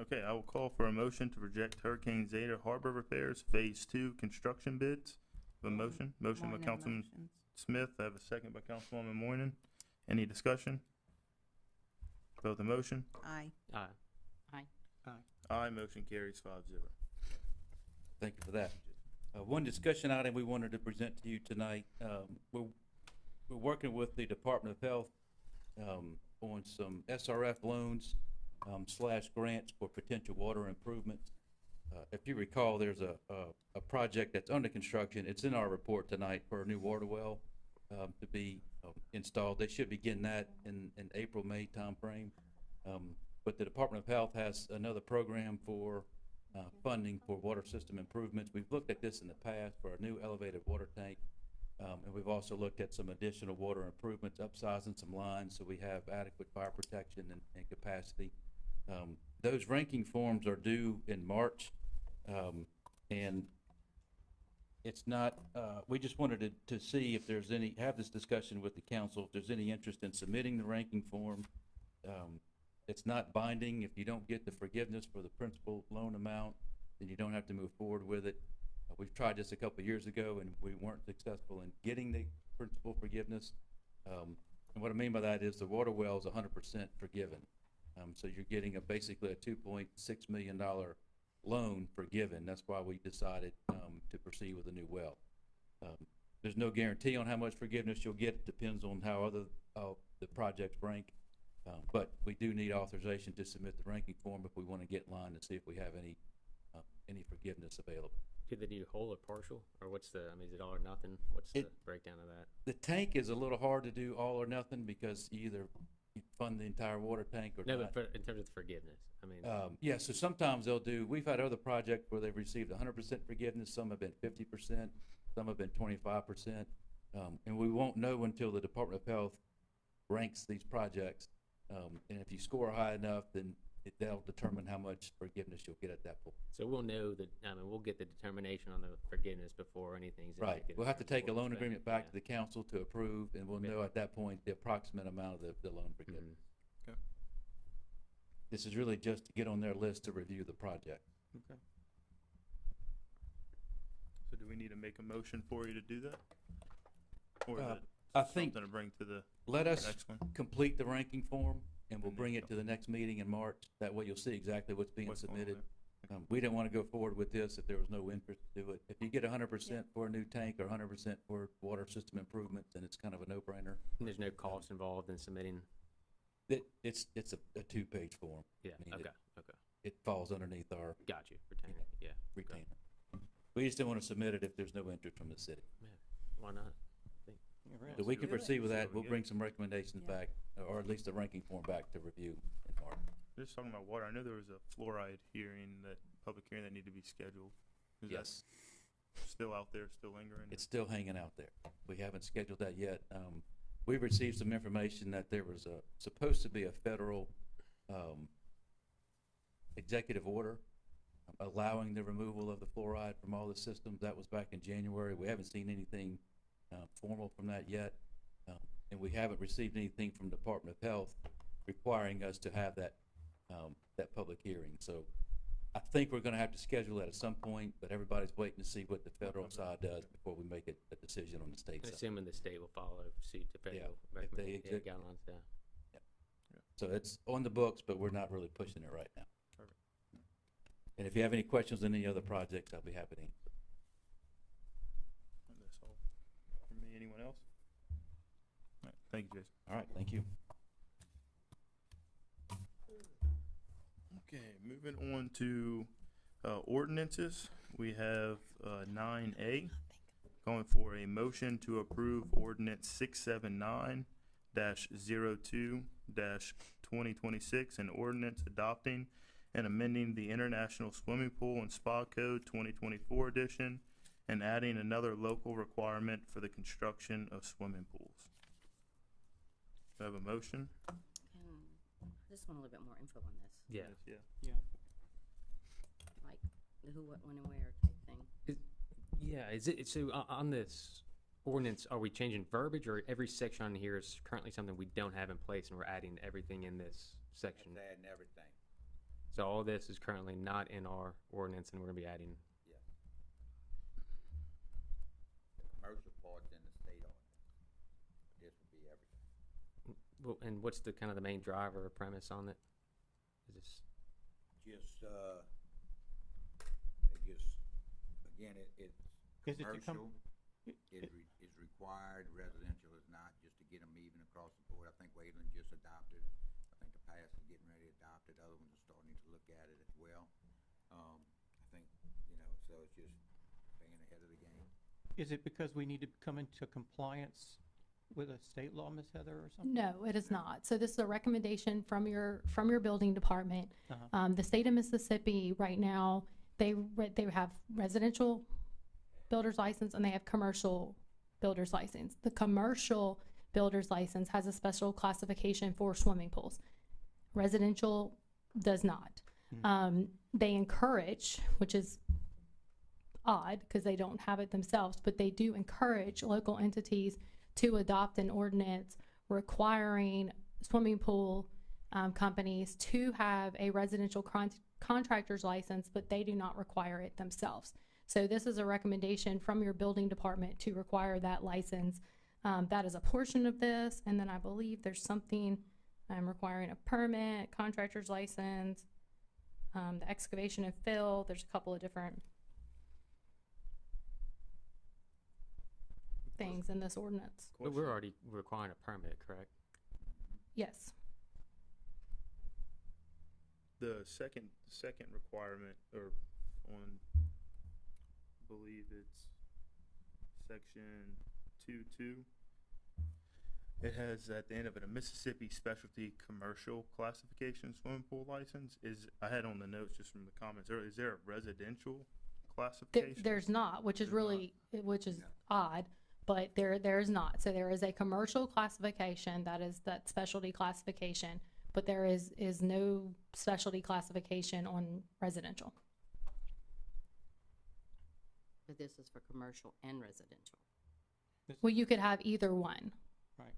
Okay, I will call for a motion to reject Hurricane Zeta Harbor repairs, Phase 2 construction bids. A motion by Moynihan Councilman motions. Smith, I have a second by Councilwoman Moynihan. Any discussion? Vote the motion. Aye. Aye. Aye, motion carries 5-0. Thank you for that. One discussion item we wanted to present to you tonight, we're working with the Department of Health on some SRF loans / grants for potential water improvements. If you recall, there's a project that's under construction. It's in our report tonight for a new water well to be installed. They should begin that in April, May timeframe. But the Department of Health has another program for funding for water system improvements. We've looked at this in the past for a new elevated water tank. And we've also looked at some additional water improvements, upsizing some lines so we have adequate fire protection and capacity. Those ranking forms are due in March. And it's not, we just wanted to see if there's have this discussion with the council, if there's any interest in submitting the ranking form. It's not binding. If you don't get the forgiveness for the principal loan amount, then you don't have to move forward with it. We've tried this a couple of years ago and we weren't successful in getting the principal forgiveness. And what I mean by that is the water well is 100% forgiven. So you're getting basically a $2.6 million loan forgiven. That's why we decided to proceed with a new well. There's no guarantee on how much forgiveness you'll get. It depends on how the projects rank. But we do need authorization to submit the ranking form if we want to get in line to see if we have any forgiveness available. Do they do whole or partial, or what's the, I mean, is it all or nothing? What's the breakdown of that? The tank is a little hard to do all or nothing because either you fund the entire water tank or No, not. but in terms of the forgiveness, I mean, Yeah, so sometimes we've had other projects where they've received 100% forgiveness, some have been 50%, some have been 25%. And we won't know until the Department of Health ranks these projects. And if you score high enough, then that'll determine how much forgiveness you'll get at that point. so we'll know that, I mean, we'll get the determination on the forgiveness before anything's. Right, indicated we'll have to for take a loan spending. agreement back Yeah. to the council to approve, and we'll Yeah. know at that point the approximate amount of the loan forgiveness. Mhm. Okay. This is really just to get on their list to review the project. Okay. So do we need to make a motion for you to do that? Or is it I think, something to bring to the let us next one? complete the ranking form, and we'll And then bring it go. to the next meeting in March. That way you'll see exactly what's being What's going on submitted. there? We didn't want to go forward with this if there was no interest to do it. If you get 100% for a new tank or 100% for water system improvements, then it's kind of a no-brainer. And there's no cost involved in submitting. It's a two-page form. Yeah, I mean, okay, okay. It falls underneath our Got you, retainer, yeah. retainer. We just don't want to submit it if there's no interest from the city. Why not? So we can proceed with that. So We'll we bring some recommendations back, or at least a ranking form back to review in March. Just talking about water, I know there was a fluoride hearing, public hearing that needed to be scheduled. Is that Yes, still out there, still lingering? it's still hanging out there. We haven't scheduled that yet. We received some information that there was supposed to be a federal, executive order allowing the removal of the fluoride from all the systems. That was back in January. We haven't seen anything, formal from that yet. And we haven't received anything from Department of Health requiring us to have that public hearing. So I think we're gonna have to schedule that at some point, but everybody's waiting to see what the federal side does before we make a decision on the state And side. assuming the state will follow suit to federal if they recommended exec- guidelines, yeah. So it's on the books, but we're not really pushing it right now. Perfect. And if you have any questions on any other projects, I'll be happy to answer. That's all from me. Anyone else? All right, thank you, Jason. All right, thank you. Okay, moving on to ordinances. We have 9A, going for a motion to approve ordinance 679-02-2026, an ordinance adopting and amending the International Swimming Pool and Spa Code 2024 edition and adding another local requirement for the construction of swimming pools. Do I have a motion? I just want a little bit more info on this, Yeah. Yeah. like the who, what, when, and where type thing. Yeah, is it, so on this ordinance, are we changing verbiage, or every section on here is currently something we don't have in place and we're adding everything in this section? It's adding everything. So all this is currently not in our ordinance and we're gonna be adding, The commercial part's in the state ordinance. This would be everything. well, and what's the kind of the main driver or premise on it? Is this, Again, it's Is it to commercial it- is required, residential is not, just to get them even across the board. I think Wayland just adopted, I think the past is getting ready to adopt it, other ones are starting to look at it as well. I think, so it's just staying ahead of the game. Is it because we need to come into compliance with a state law, Ms. Heather, or something? No, it is not. So this is a recommendation from your building department. Uh-huh. The state of Mississippi right now, they have residential builder's license and they have commercial builder's license. The commercial builder's license has a special classification for swimming pools. Residential does not. They encourage, which is odd because they don't have it themselves, but they do encourage local entities to adopt an ordinance requiring swimming pool companies to have a residential contractor's license, but they do not require it themselves. So this is a recommendation from your building department to require that license. That is a portion of this, and then I believe there's something requiring a permit, contractor's license, the excavation and fill. There's a couple of different things in this ordinance. but we're already requiring a permit, correct? Yes. The second requirement, or on, I believe it's section 2.2. It has at the end of it a Mississippi Specialty Commercial Classification Swimming Pool License. I had on the notes just from the comments, is there a residential classification? There's not, which is There's really, which is odd, but there is not. So there is a commercial classification, that is that specialty classification, but there is no specialty classification on residential. But this is for commercial and residential. Well, you could have either one. Right.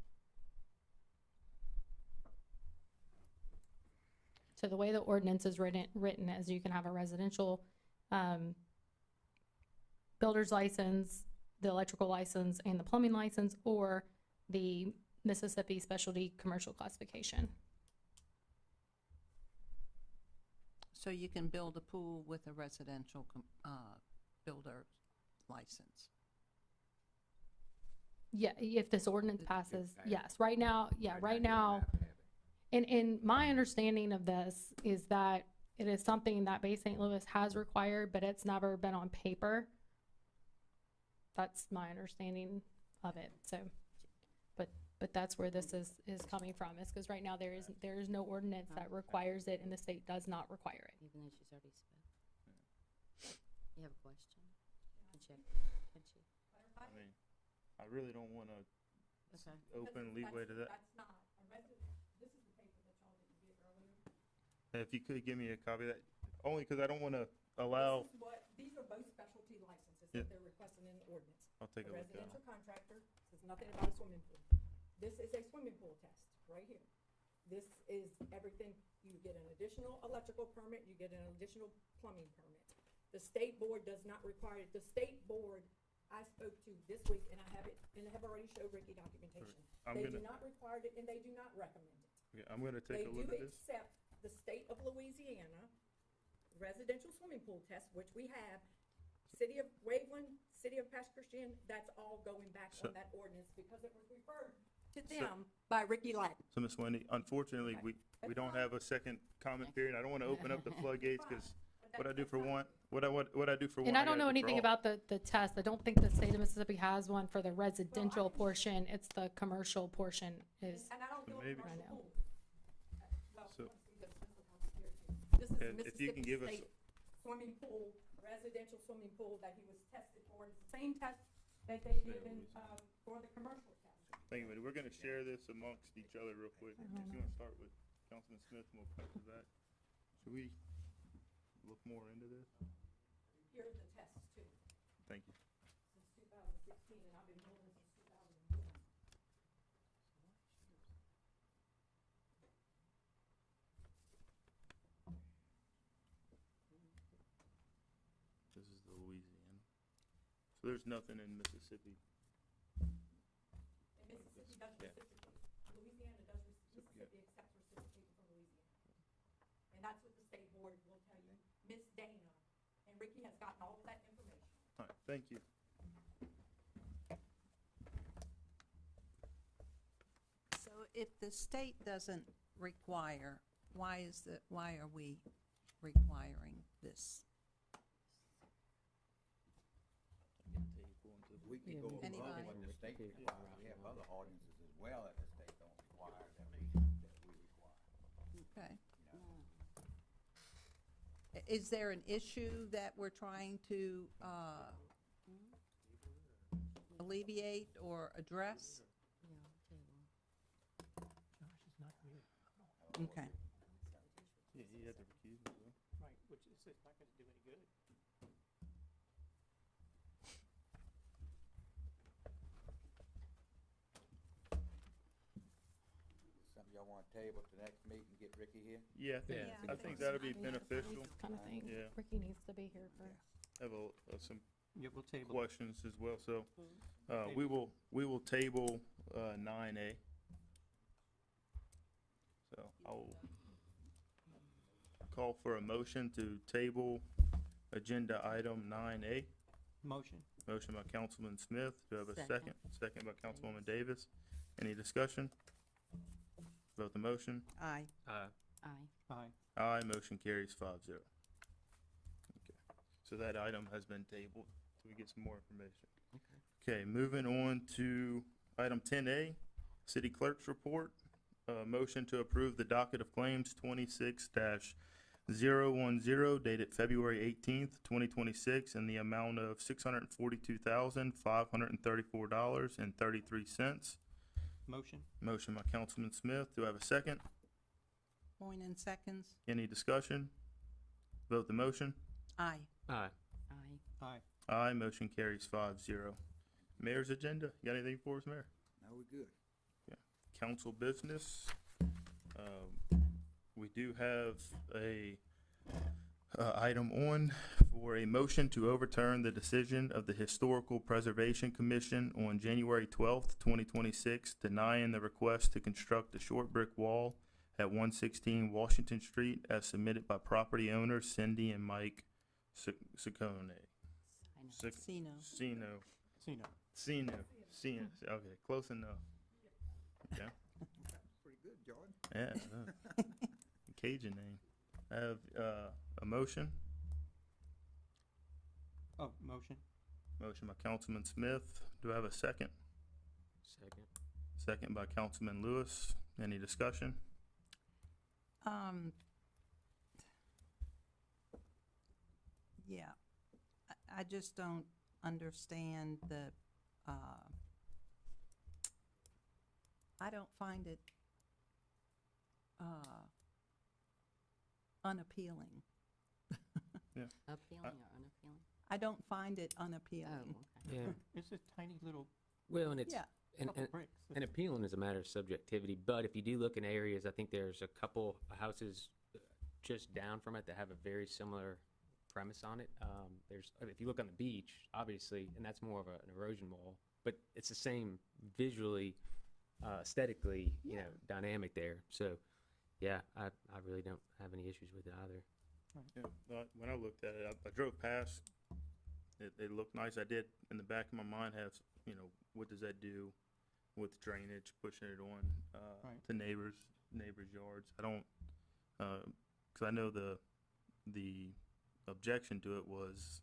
So the way the ordinance is written is you can have a residential builder's license, the electrical license, and the plumbing license, or the Mississippi Specialty Commercial Classification. So you can build a pool with a residential builder license. Yeah, if this ordinance passes, yes. Right now, And my understanding of this is that it is something that Bay St. Louis has required, but it's never been on paper. That's my understanding of it, so, but that's where this is coming from, is because right now there is no ordinance that requires it, and the state does not require it. Even though she's already spoke. You have a question? Can check, can she? I mean, I really don't wanna Okay. open leeway to that. That's not, this is the paper that y'all didn't get earlier. If you could give me a copy of that, only because I don't wanna allow, This is what, these are both specialty licenses Yeah. that they're requesting in the ordinance. I'll take a look at Residential it. contractor says nothing about a swimming pool. This is a swimming pool test, right here. This is everything, you get an additional electrical permit, you get an additional plumbing permit. The state board does not require it. The state board, I spoke to this week, and I have it, and I have already showed Ricky documentation. I'm They do gonna- not require it, and they do not recommend it. Okay, I'm gonna They take a do look at this. accept the state of Louisiana residential swimming pool test, which we have. City of Waveland, City of Pass Christian, that's all going back So- on that ordinance because it was referred to So- them by Ricky Latin. So, Ms. Wendy, unfortunately, we don't have a second comment period. I don't wanna open up the floodgates, because what I do for one, what I do for one. And I don't gotta know do for anything all. about the test. I don't think the state of Mississippi has one for the residential portion. It's the commercial portion is, And I don't know maybe- if I know. Well, So- this is If you can Mississippi give us- State swimming pool, residential swimming pool that he was tested for. It's the same test that they did in, for the commercial test. Thank you, Wendy. We're gonna share this amongst each other real quick. If you wanna start with Councilman Smith, and we'll come to that. Should we look more into this? Here are the tests too, Thank you. since 2016, and I've been doing this since 2001. This is the Louisiana. So there's nothing in Mississippi. And Mississippi does reciprocate. Louisiana does, Mississippi accepts reciprocation from Louisiana. And that's what the state board will tell you. Miss Dana, and Ricky has gotten all of that information. All right, thank you. So if the state doesn't require, why are we requiring this? We can go above Anybody? what the state requires. We have other ordinances as well that the state don't require that we require. Okay. Is there an issue that we're trying to alleviate or address? Okay. Yeah, he had to recuse himself. Right, which is, it's not gonna do any good. Some of y'all wanna table to the next meeting, get Ricky here? Yeah, I think that'd be beneficial. kind of thing. Yeah. Ricky needs to be here for. Have some Yeah, we'll table. questions as well, so, we will table, 9A. So I'll call for a motion to table agenda item 9A. Motion. Motion by Councilman Smith. Do I have a Second. second? Second by Councilwoman Davis. Any discussion? Vote the motion. Aye. Aye. Aye. Aye, motion carries 5-0. Okay, so that item has been tabled, so we get some more information. Okay, moving on to item 10A, City Clerk's Report. Motion to approve the docket of claims 26-010 dated February 18th, 2026, in the amount of $642,534.33. Motion. Motion by Councilman Smith. Do I have a second? Point in seconds. Any discussion? Vote the motion. Aye. Aye. Aye. Aye. Aye, motion carries 5-0. Mayor's agenda, you got anything for us, Mayor? No, we're good. Council business. We do have a item on for a motion to overturn the decision of the Historical Preservation Commission on January 12th, 2026, denying the request to construct a short brick wall at 116 Washington Street as submitted by property owners Cindy and Mike Ciccone. Sino. Sino. Okay, close enough. Okay. Pretty good, Jordan. Yeah, Cajun name. I have, a motion. Oh, motion. Motion by Councilman Smith. Do I have a second? Second. Second by Councilman Lewis. Any discussion? Yeah, I just don't understand I don't find it, unappealing. Appealing or unappealing? I don't find it Oh, unappealing. okay. Yeah. It's a tiny little Well, and it's, Yeah. and, couple and, bricks. and appealing is a matter of subjectivity, but if you do look in areas, I think there's a couple houses just down from it that have a very similar premise on it. If you look on the beach, obviously, and that's more of an erosion wall, but it's the same visually, aesthetically, you know, dynamic there. So, yeah, I really don't have any issues with it either. Yeah, when I looked at it, I drove past, it looked nice. I did, in the back of my mind, have, you know, what does that do with drainage, pushing it on, Right. to neighbors' yards? I don't, cause I know the objection to it was,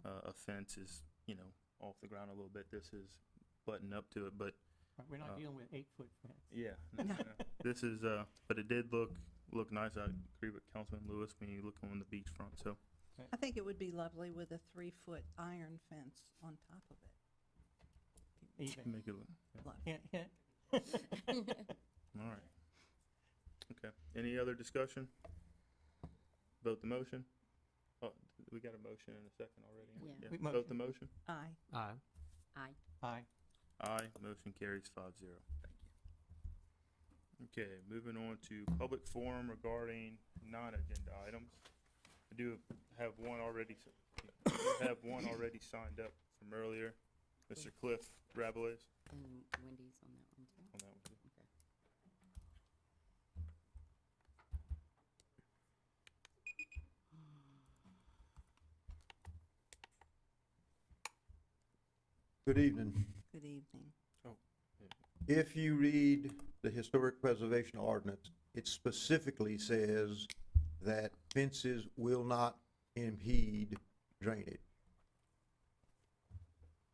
a fence is, you know, off the ground a little bit. This is buttoned up to it, but Right, we're not dealing with 8-foot fence. yeah, this is, but it did look nice. I agree with Councilman Lewis when you look on the beachfront, so. I think it would be lovely with a 3-foot iron fence on top of it. Even. Make it look, Love. Hint, hint. all right. Okay, any other discussion? Vote the motion? Oh, we got a motion and a second already. Yeah. We Vote the motion? Aye. Aye. Aye. Aye. Aye, motion carries 5-0. Thank you. Okay, moving on to public forum regarding non-agenda items. I do have one already, signed up from earlier, Mr. Cliff Rabelais And Wendy's on that one too. on that one too. Okay. Good evening. Good evening. If you read the Historic Preservation Ordinance, it specifically says that fences will not impede drainage.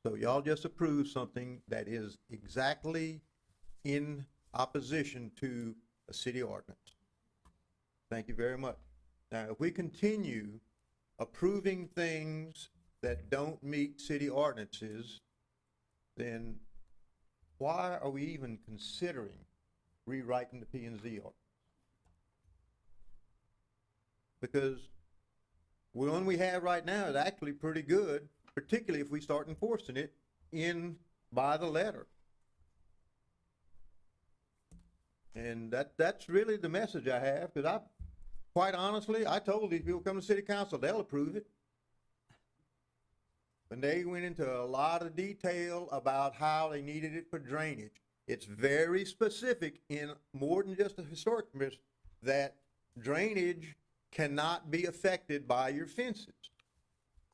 So y'all just approved something that is exactly in opposition to a city ordinance. Thank you very much. Now, if we continue approving things that don't meet city ordinances, then why are we even considering rewriting the P and Z ordinance? Because the one we have right now is actually pretty good, particularly if we start enforcing it in by the letter. And that's really the message I have, because quite honestly, I told these people come to city council, they'll approve it. And they went into a lot of detail about how they needed it for drainage. It's very specific in more than just a historic permit that drainage cannot be affected by your fences.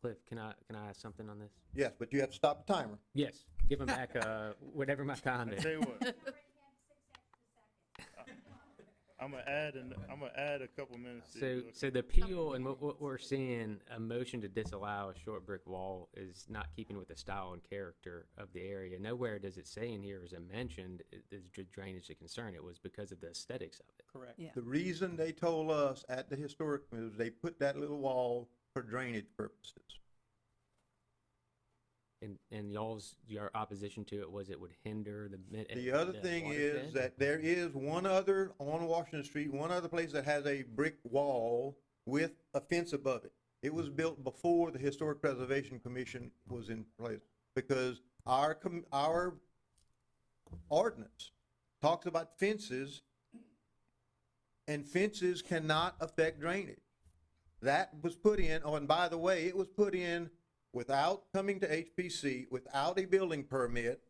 Cliff, can I ask something on this? Yes, but you have to stop the timer. Yes, give him back, whatever my time I is. tell you what. I'm gonna add a couple minutes. So the appeal and what we're seeing, a motion to disallow a short brick wall is not keeping with the style and character of the area. Nowhere does it say in here, as I mentioned, is drainage a concern. It was because of the aesthetics of it. Correct. Yeah. The reason they told us at the historic is they put that little wall for drainage purposes. And your opposition to it was it would hinder The other thing watershed? is that there is one other on Washington Street, one other place that has a brick wall with a fence above it. It was built before the Historic Preservation Commission was in place, because our ordinance talks about fences, and fences cannot affect drainage. That was put in, oh, and by the way, it was put in without coming to HPC, without a building permit.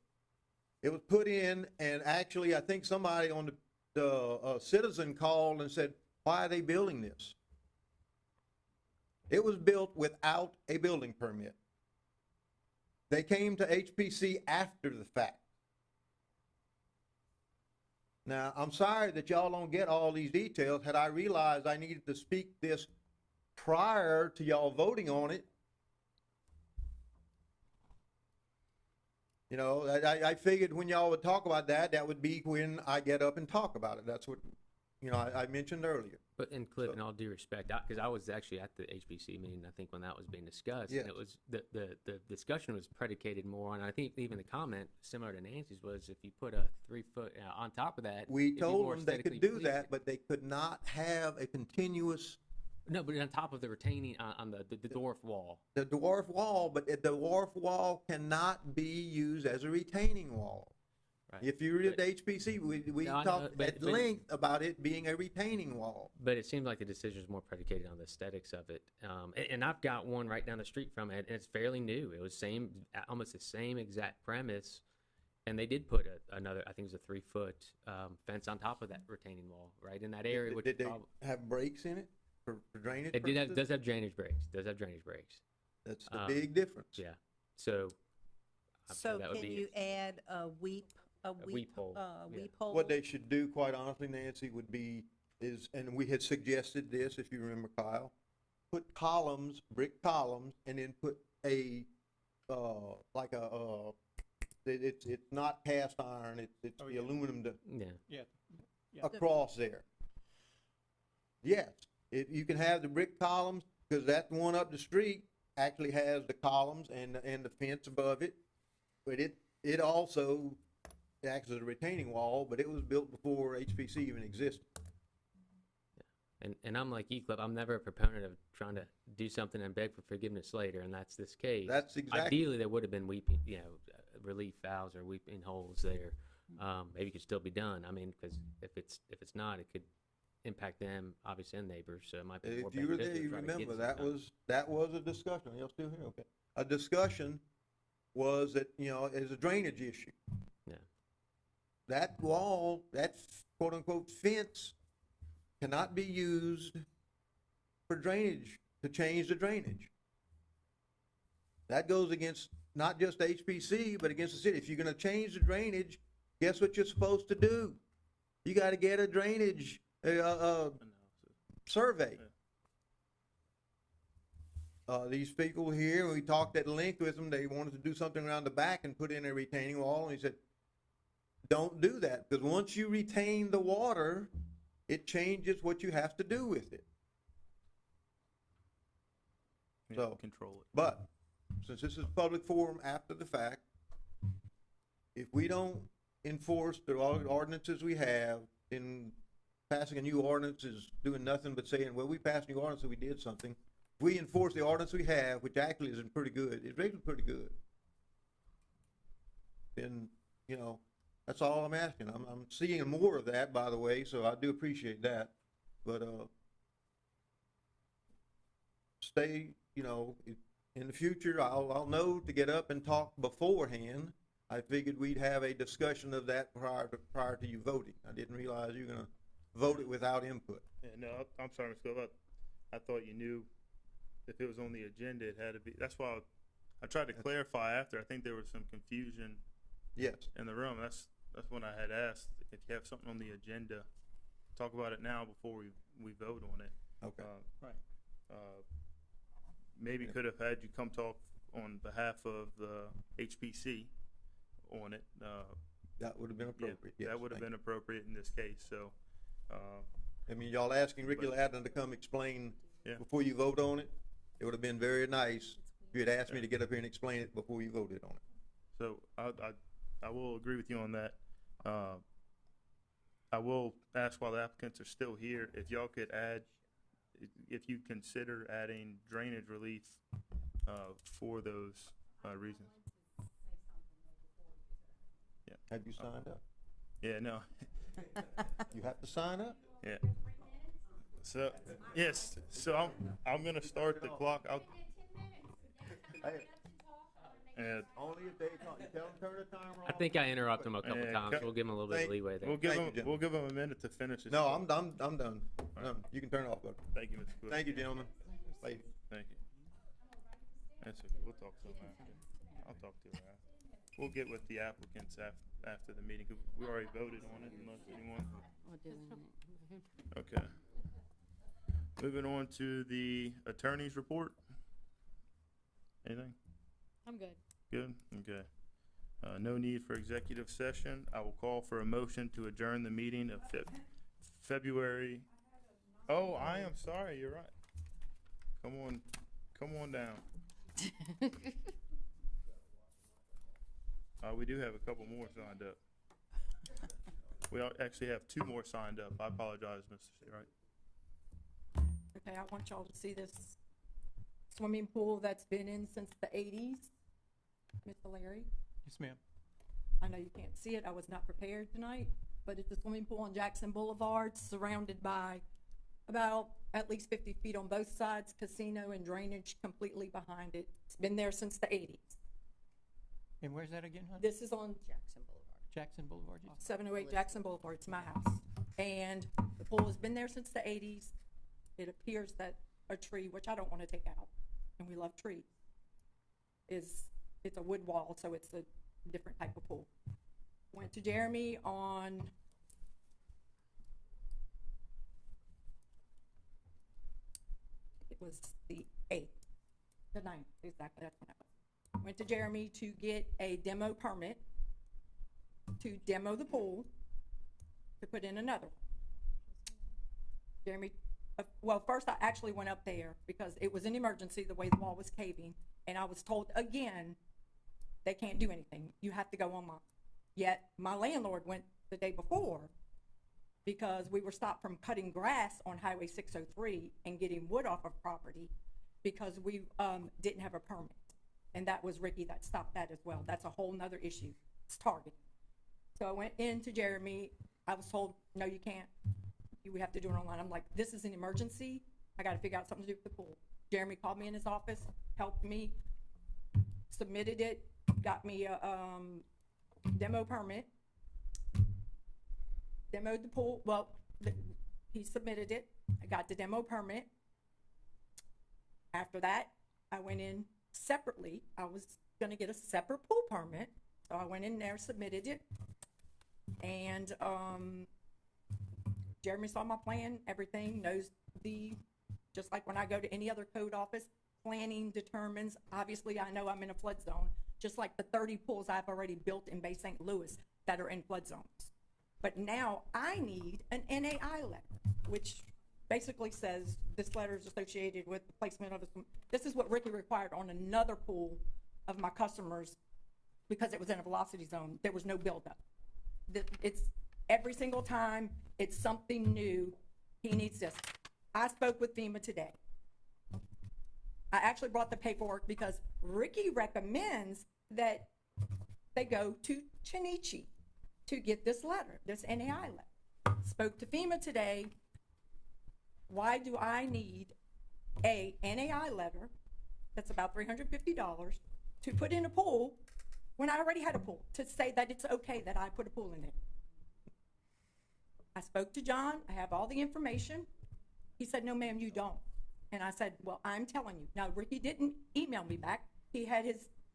It was put in, and actually, I think somebody on the citizen called and said, why are they building this? It was built without a building permit. They came to HPC after the fact. Now, I'm sorry that y'all don't get all these details. Had I realized I needed to speak this prior to y'all voting on it, you know, I figured when y'all would talk about that, that would be when I get up and talk about it. That's what, you know, I mentioned earlier. But in Cliff, in all due respect, because I was actually at the HBC meeting, I think when that was being discussed, Yes. and it was the discussion was predicated more on. I think even the comment similar to Nancy's was if you put a 3-foot on top of that. We it'd be more told them they aesthetically could do pleasing. that, but they could not have a continuous, No, but on top of the retaining on the dwarf wall. the dwarf wall, but the dwarf wall cannot be used as a retaining wall. Right. If you read But- the HPC, we No, I know, talked but- at but- length about it being a retaining wall. But it seems like the decision is more predicated on the aesthetics of it. And I've got one right down the street from it, and it's fairly new. It was almost the same exact premise, and they did put another, I think it was a 3-foot fence on top of that retaining wall, right in that area. Which Did they prob- have breaks in it for drainage it purposes? does have drainage breaks. Does have drainage breaks. That's the um, big difference. Yeah. So. So that would can be you add a weep weep hole, weep hole? What they should do, quite honestly, Nancy, would be, and we had suggested this, if you remember, Kyle, put columns, brick columns, and then put a, it's not cast iron, it's Oh, the yeah. aluminum Yeah. Yeah. across there. Yes, if you can have the brick columns, because that one up the street actually has the columns and the fence above it, but it also acts as a retaining wall, but it was built before HPC even existed. And I'm like E-Club, I'm never a proponent of trying to do something and beg for forgiveness later, and that's this case. That's exactly, Ideally, there would have been weeping, relief valves or weeping holes there. Maybe it could still be done. I mean, because if it's not, it could impact them, obviously, and neighbors. So it might be more if you were there, beneficial to you try to get remember, some that done. was a discussion, y'all still here, okay? A discussion was that, is a drainage issue. Yeah. That wall, that quote-unquote fence cannot be used for drainage, to change the drainage. That goes against not just HPC, but against the city. If you're gonna change the drainage, guess what you're supposed to do? You gotta get a drainage, survey. These people here, we talked at length with them, they wanted to do something around the back and put in a retaining wall, and he said, don't do that, because once you retain the water, it changes what you have to do with it. Yeah, So, control it. but, since this is public forum after the fact, if we don't enforce the ordinances we have, then passing a new ordinance is doing nothing but saying, well, we passed a new ordinance, so we did something. If we enforce the ordinance we have, which actually isn't pretty good, it's really pretty good, then, that's all I'm asking. I'm seeing more of that, by the way, so I do appreciate that. But, stay, in the future, I'll know to get up and talk beforehand. I figured we'd have a discussion of that prior to you voting. I didn't realize you were gonna vote it without input. Yeah, no, I'm sorry, Mr. Scott. I thought you knew if it was on the agenda, it had to be. That's why I tried to clarify after. I think there was some confusion Yes. in the room. That's when I had asked if you have something on the agenda, talk about it now before we vote on it. Okay. Right. Maybe could have had you come talk on behalf of the HPC on it. That would have been appropriate. Yes, That would have thank been appropriate in this case. So, you. I mean, y'all asking Ricky Ladden to come explain Yeah. before you vote on it? It would have been very nice if you had asked me to get up here and explain it before you voted on it. so I will agree with you on that. I will ask while the applicants are still here, if y'all could add, if you consider adding drainage relief for those reasons. Yeah. Have you signed up? Yeah, no. You have to sign up? Yeah. So, yes, so I'm gonna start the clock. Hey, And only if they tell them turn the timer off. I think I interrupted him a couple Yeah, times. We'll give him a little bit of thank- leeway there. we'll give Thank you, them, Jim. we'll give them a minute to finish this. No, call. I'm done. You can turn it off, bud. Thank you, Mr. Cook. Thank you, gentlemen. Ladies. Thank you. That's okay. We'll talk to him after. I'll talk to her after. we'll get with the applicants after the meeting, 'cause we already voted on it unless anyone, We're doing it. okay. Moving on to the attorney's report. Anything? I'm good. Good, okay. No need for executive session. I will call for a motion to adjourn the meeting of February. Oh, I am sorry, you're right. Come on down. We do have a couple more signed up. We actually have 2 more signed up. I apologize, Mr. Seawright. Okay, I want y'all to see this swimming pool that's been in since the 80s. Mr. Larry, Yes, ma'am. I know you can't see it, I was not prepared tonight, but it's a swimming pool on Jackson Boulevard, surrounded by about at least 50 feet on both sides, casino and drainage completely behind it. It's been there since the 80s. And where's that again, hon? This is on Jackson Boulevard. Jackson Boulevard? you said? 708 Jackson Boulevard, it's my house. And the pool has been there since the 80s. It appears that a tree, which I don't want to take out, and we love trees, it's a wood wall, so it's a different type of pool. Went to Jeremy on it was the 8th, the 9th, exactly, that's when it was. Went to Jeremy to get a demo permit to demo the pool, to put in another one. Jeremy, well, first I actually went up there because it was an emergency, the way the wall was caving, and I was told again, they can't do anything, you have to go on. Yet my landlord went the day before because we were stopped from cutting grass on Highway 603 and getting wood off of property because we didn't have a permit. And that was Ricky that stopped that as well. That's a whole nother issue. It's targeted. So I went into Jeremy. I was told, no, you can't. We have to do it online. I'm like, this is an emergency. I got to figure out something to do with the pool. Jeremy called me in his office, helped me, submitted it, got me a demo permit, demoed the pool. Well, he submitted it. I got the demo permit. After that, I went in separately. I was gonna get a separate pool permit, so I went in there, submitted it, and Jeremy saw my plan, everything, knows just like when I go to any other code office, planning determines, obviously I know I'm in a flood zone, just like the 30 pools I've already built in Bay St. Louis that are in flood zones. But now I need an NAI letter, which basically says this letter is associated with the placement of this is what Ricky required on another pool of my customers because it was in a velocity zone. There was no buildup. It's every single time it's something new, he needs this. I spoke with FEMA today. I actually brought the paperwork because Ricky recommends that they go to Chinichi to get this letter, this NAI letter. Spoke to FEMA today. Why do I need a NAI letter that's about $350 to put in a pool when I already had a pool, to say that it's okay that I put a pool in there? I spoke to John. I have all the information. He said, no, ma'am, you don't. And I said, well, I'm telling you. Now, Ricky didn't email me back. He had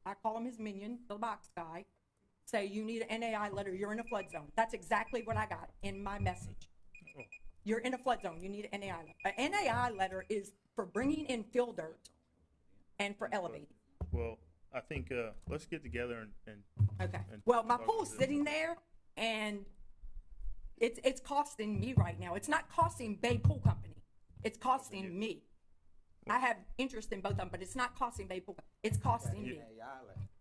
I call him his minion, the box guy, say, you need an NAI letter. You're in a flood zone. That's exactly what I got in my message. You're in a flood zone. You need an NAI letter. An NAI letter is for bringing in fill dirt and for elevating. Well, I think, let's get together and Okay. and Well, my talk pool's about this. sitting there, and it's costing me right now. It's not costing Bay Pool Company. It's costing me. I have interest in both of them, but it's not costing Bay Pool. It's costing me.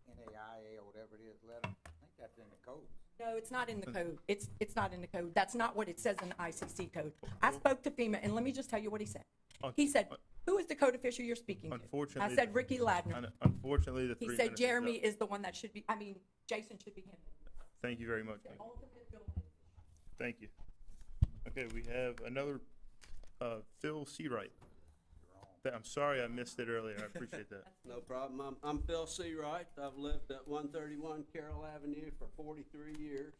NAIA or whatever it is letter, I think that's in the code. No, it's not in the code. It's not in the code. That's not what it says in the ICC code. I spoke to FEMA, and let me just tell you what he said. He said, who is the code official you're speaking to? Unfortunately. I said, Ricky Ladner. Unfortunately, the 3 He minutes said, is Jeremy up. is the one that should be, Jason should be him. Thank you very much. The ma'am. ultimate building. Thank you. Okay, we have another, Phil Seawright. I'm sorry I missed it earlier. I appreciate that. No problem. I'm Phil Seawright. I've lived at 131 Carroll Avenue for 43 years.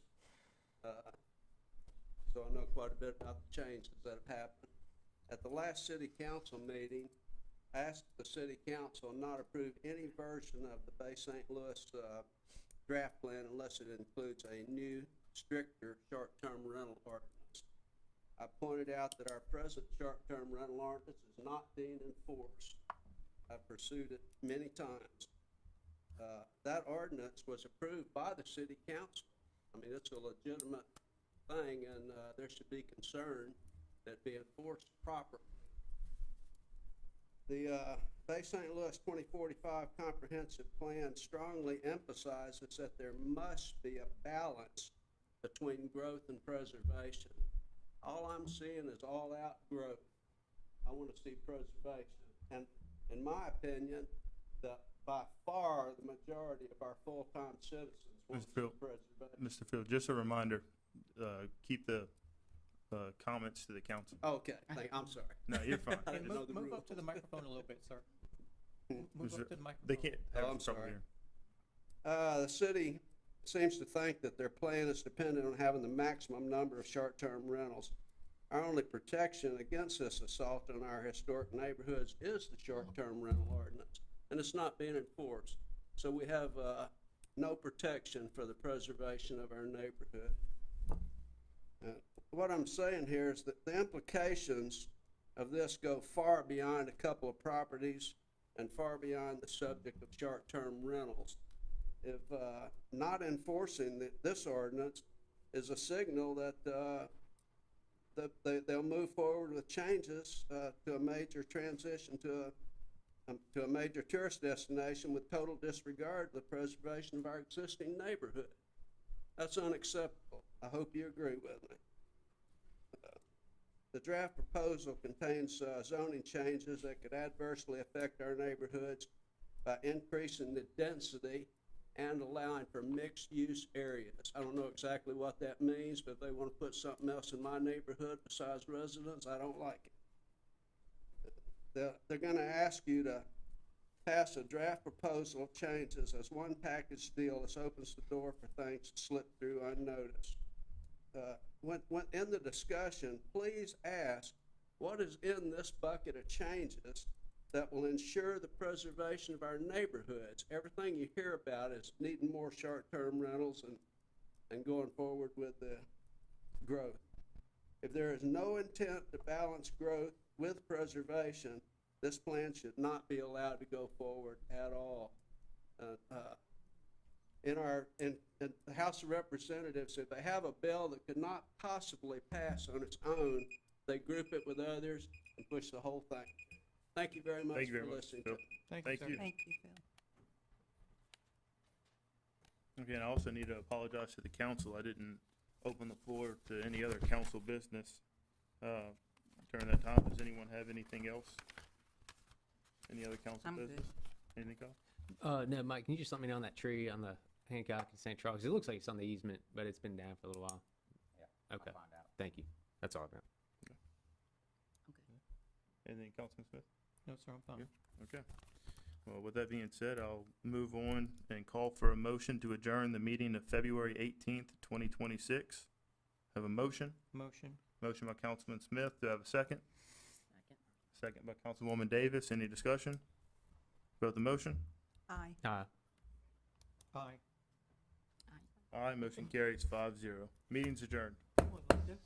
So I know quite a bit about the changes that have happened. At the last city council meeting, I asked the city council not approve any version of the Bay St. Louis draft plan unless it includes a new, stricter short-term rental ordinance. I pointed out that our present short-term rental ordinance is not being enforced. I've pursued it many times. That ordinance was approved by the city council. I mean, it's a legitimate thing, and there should be concern that it be enforced properly. The Bay St. Louis 2045 Comprehensive Plan strongly emphasizes that there must be a balance between growth and preservation. All I'm seeing is all-out growth. I want to see preservation. And in my opinion, by far the majority of our full-time citizens want to see preservation. Mr. Field, just a reminder, keep the comments to the council. Okay, I'm sorry. No, you're fine. I didn't know the Move rules. up to the microphone a little bit, sir. Move Mr. up to the microphone. They can't have I'm trouble sorry. here. The city seems to think that their plan is dependent on having the maximum number of short-term rentals. Our only protection against this assault on our historic neighborhoods is the short-term rental ordinance, and it's not being enforced. So we have no protection for the preservation of our neighborhood. What I'm saying here is that the implications of this go far beyond a couple of properties and far beyond the subject of short-term rentals. If not enforcing this ordinance is a signal that they'll move forward with changes to a major transition to a major tourist destination with total disregard of the preservation of our existing neighborhood. That's unacceptable. I hope you agree with me. The draft proposal contains zoning changes that could adversely affect our neighborhoods by increasing the density and allowing for mixed-use areas. I don't know exactly what that means, but if they want to put something else in my neighborhood besides residents, I don't like it. They're going to ask you to pass a draft proposal of changes as one package deal. This opens the door for things to slip through unnoticed. When in the discussion, please ask what is in this bucket of changes that will ensure the preservation of our neighborhoods. Everything you hear about is needing more short-term rentals and going forward with the growth. If there is no intent to balance growth with preservation, this plan should not be allowed to go forward at all. In the House of Representatives, if they have a bill that could not possibly pass on its own, they group it with others and push the whole thing. Thank you very much for listening to me. Thank Thank you, you. sir. Thank you, Phil. Again, I also need to apologize to the council. I didn't open the floor to any other council business during that time. Does anyone have anything else? Any other council I'm business? Anything else? No, Mike, can you just let me know on that tree on the Hancock and St. Charles? It looks like it's on the easement, but it's been down for a little while. Yeah, Okay. I'll find out. Thank you. That's all I've got. Anything, Councilman Smith? No, sir, I'm fine. Okay. Well, with that being said, I'll move on and call for a motion to adjourn the meeting of February 18th, 2026. Have a motion? Motion. Motion by Councilman Smith. Do I have a second? Second. Second by Councilwoman Davis. Any discussion? Vote the motion. Aye. Aye. Aye. Motion carries 5-0. Meeting's adjourned. Come on, Linda.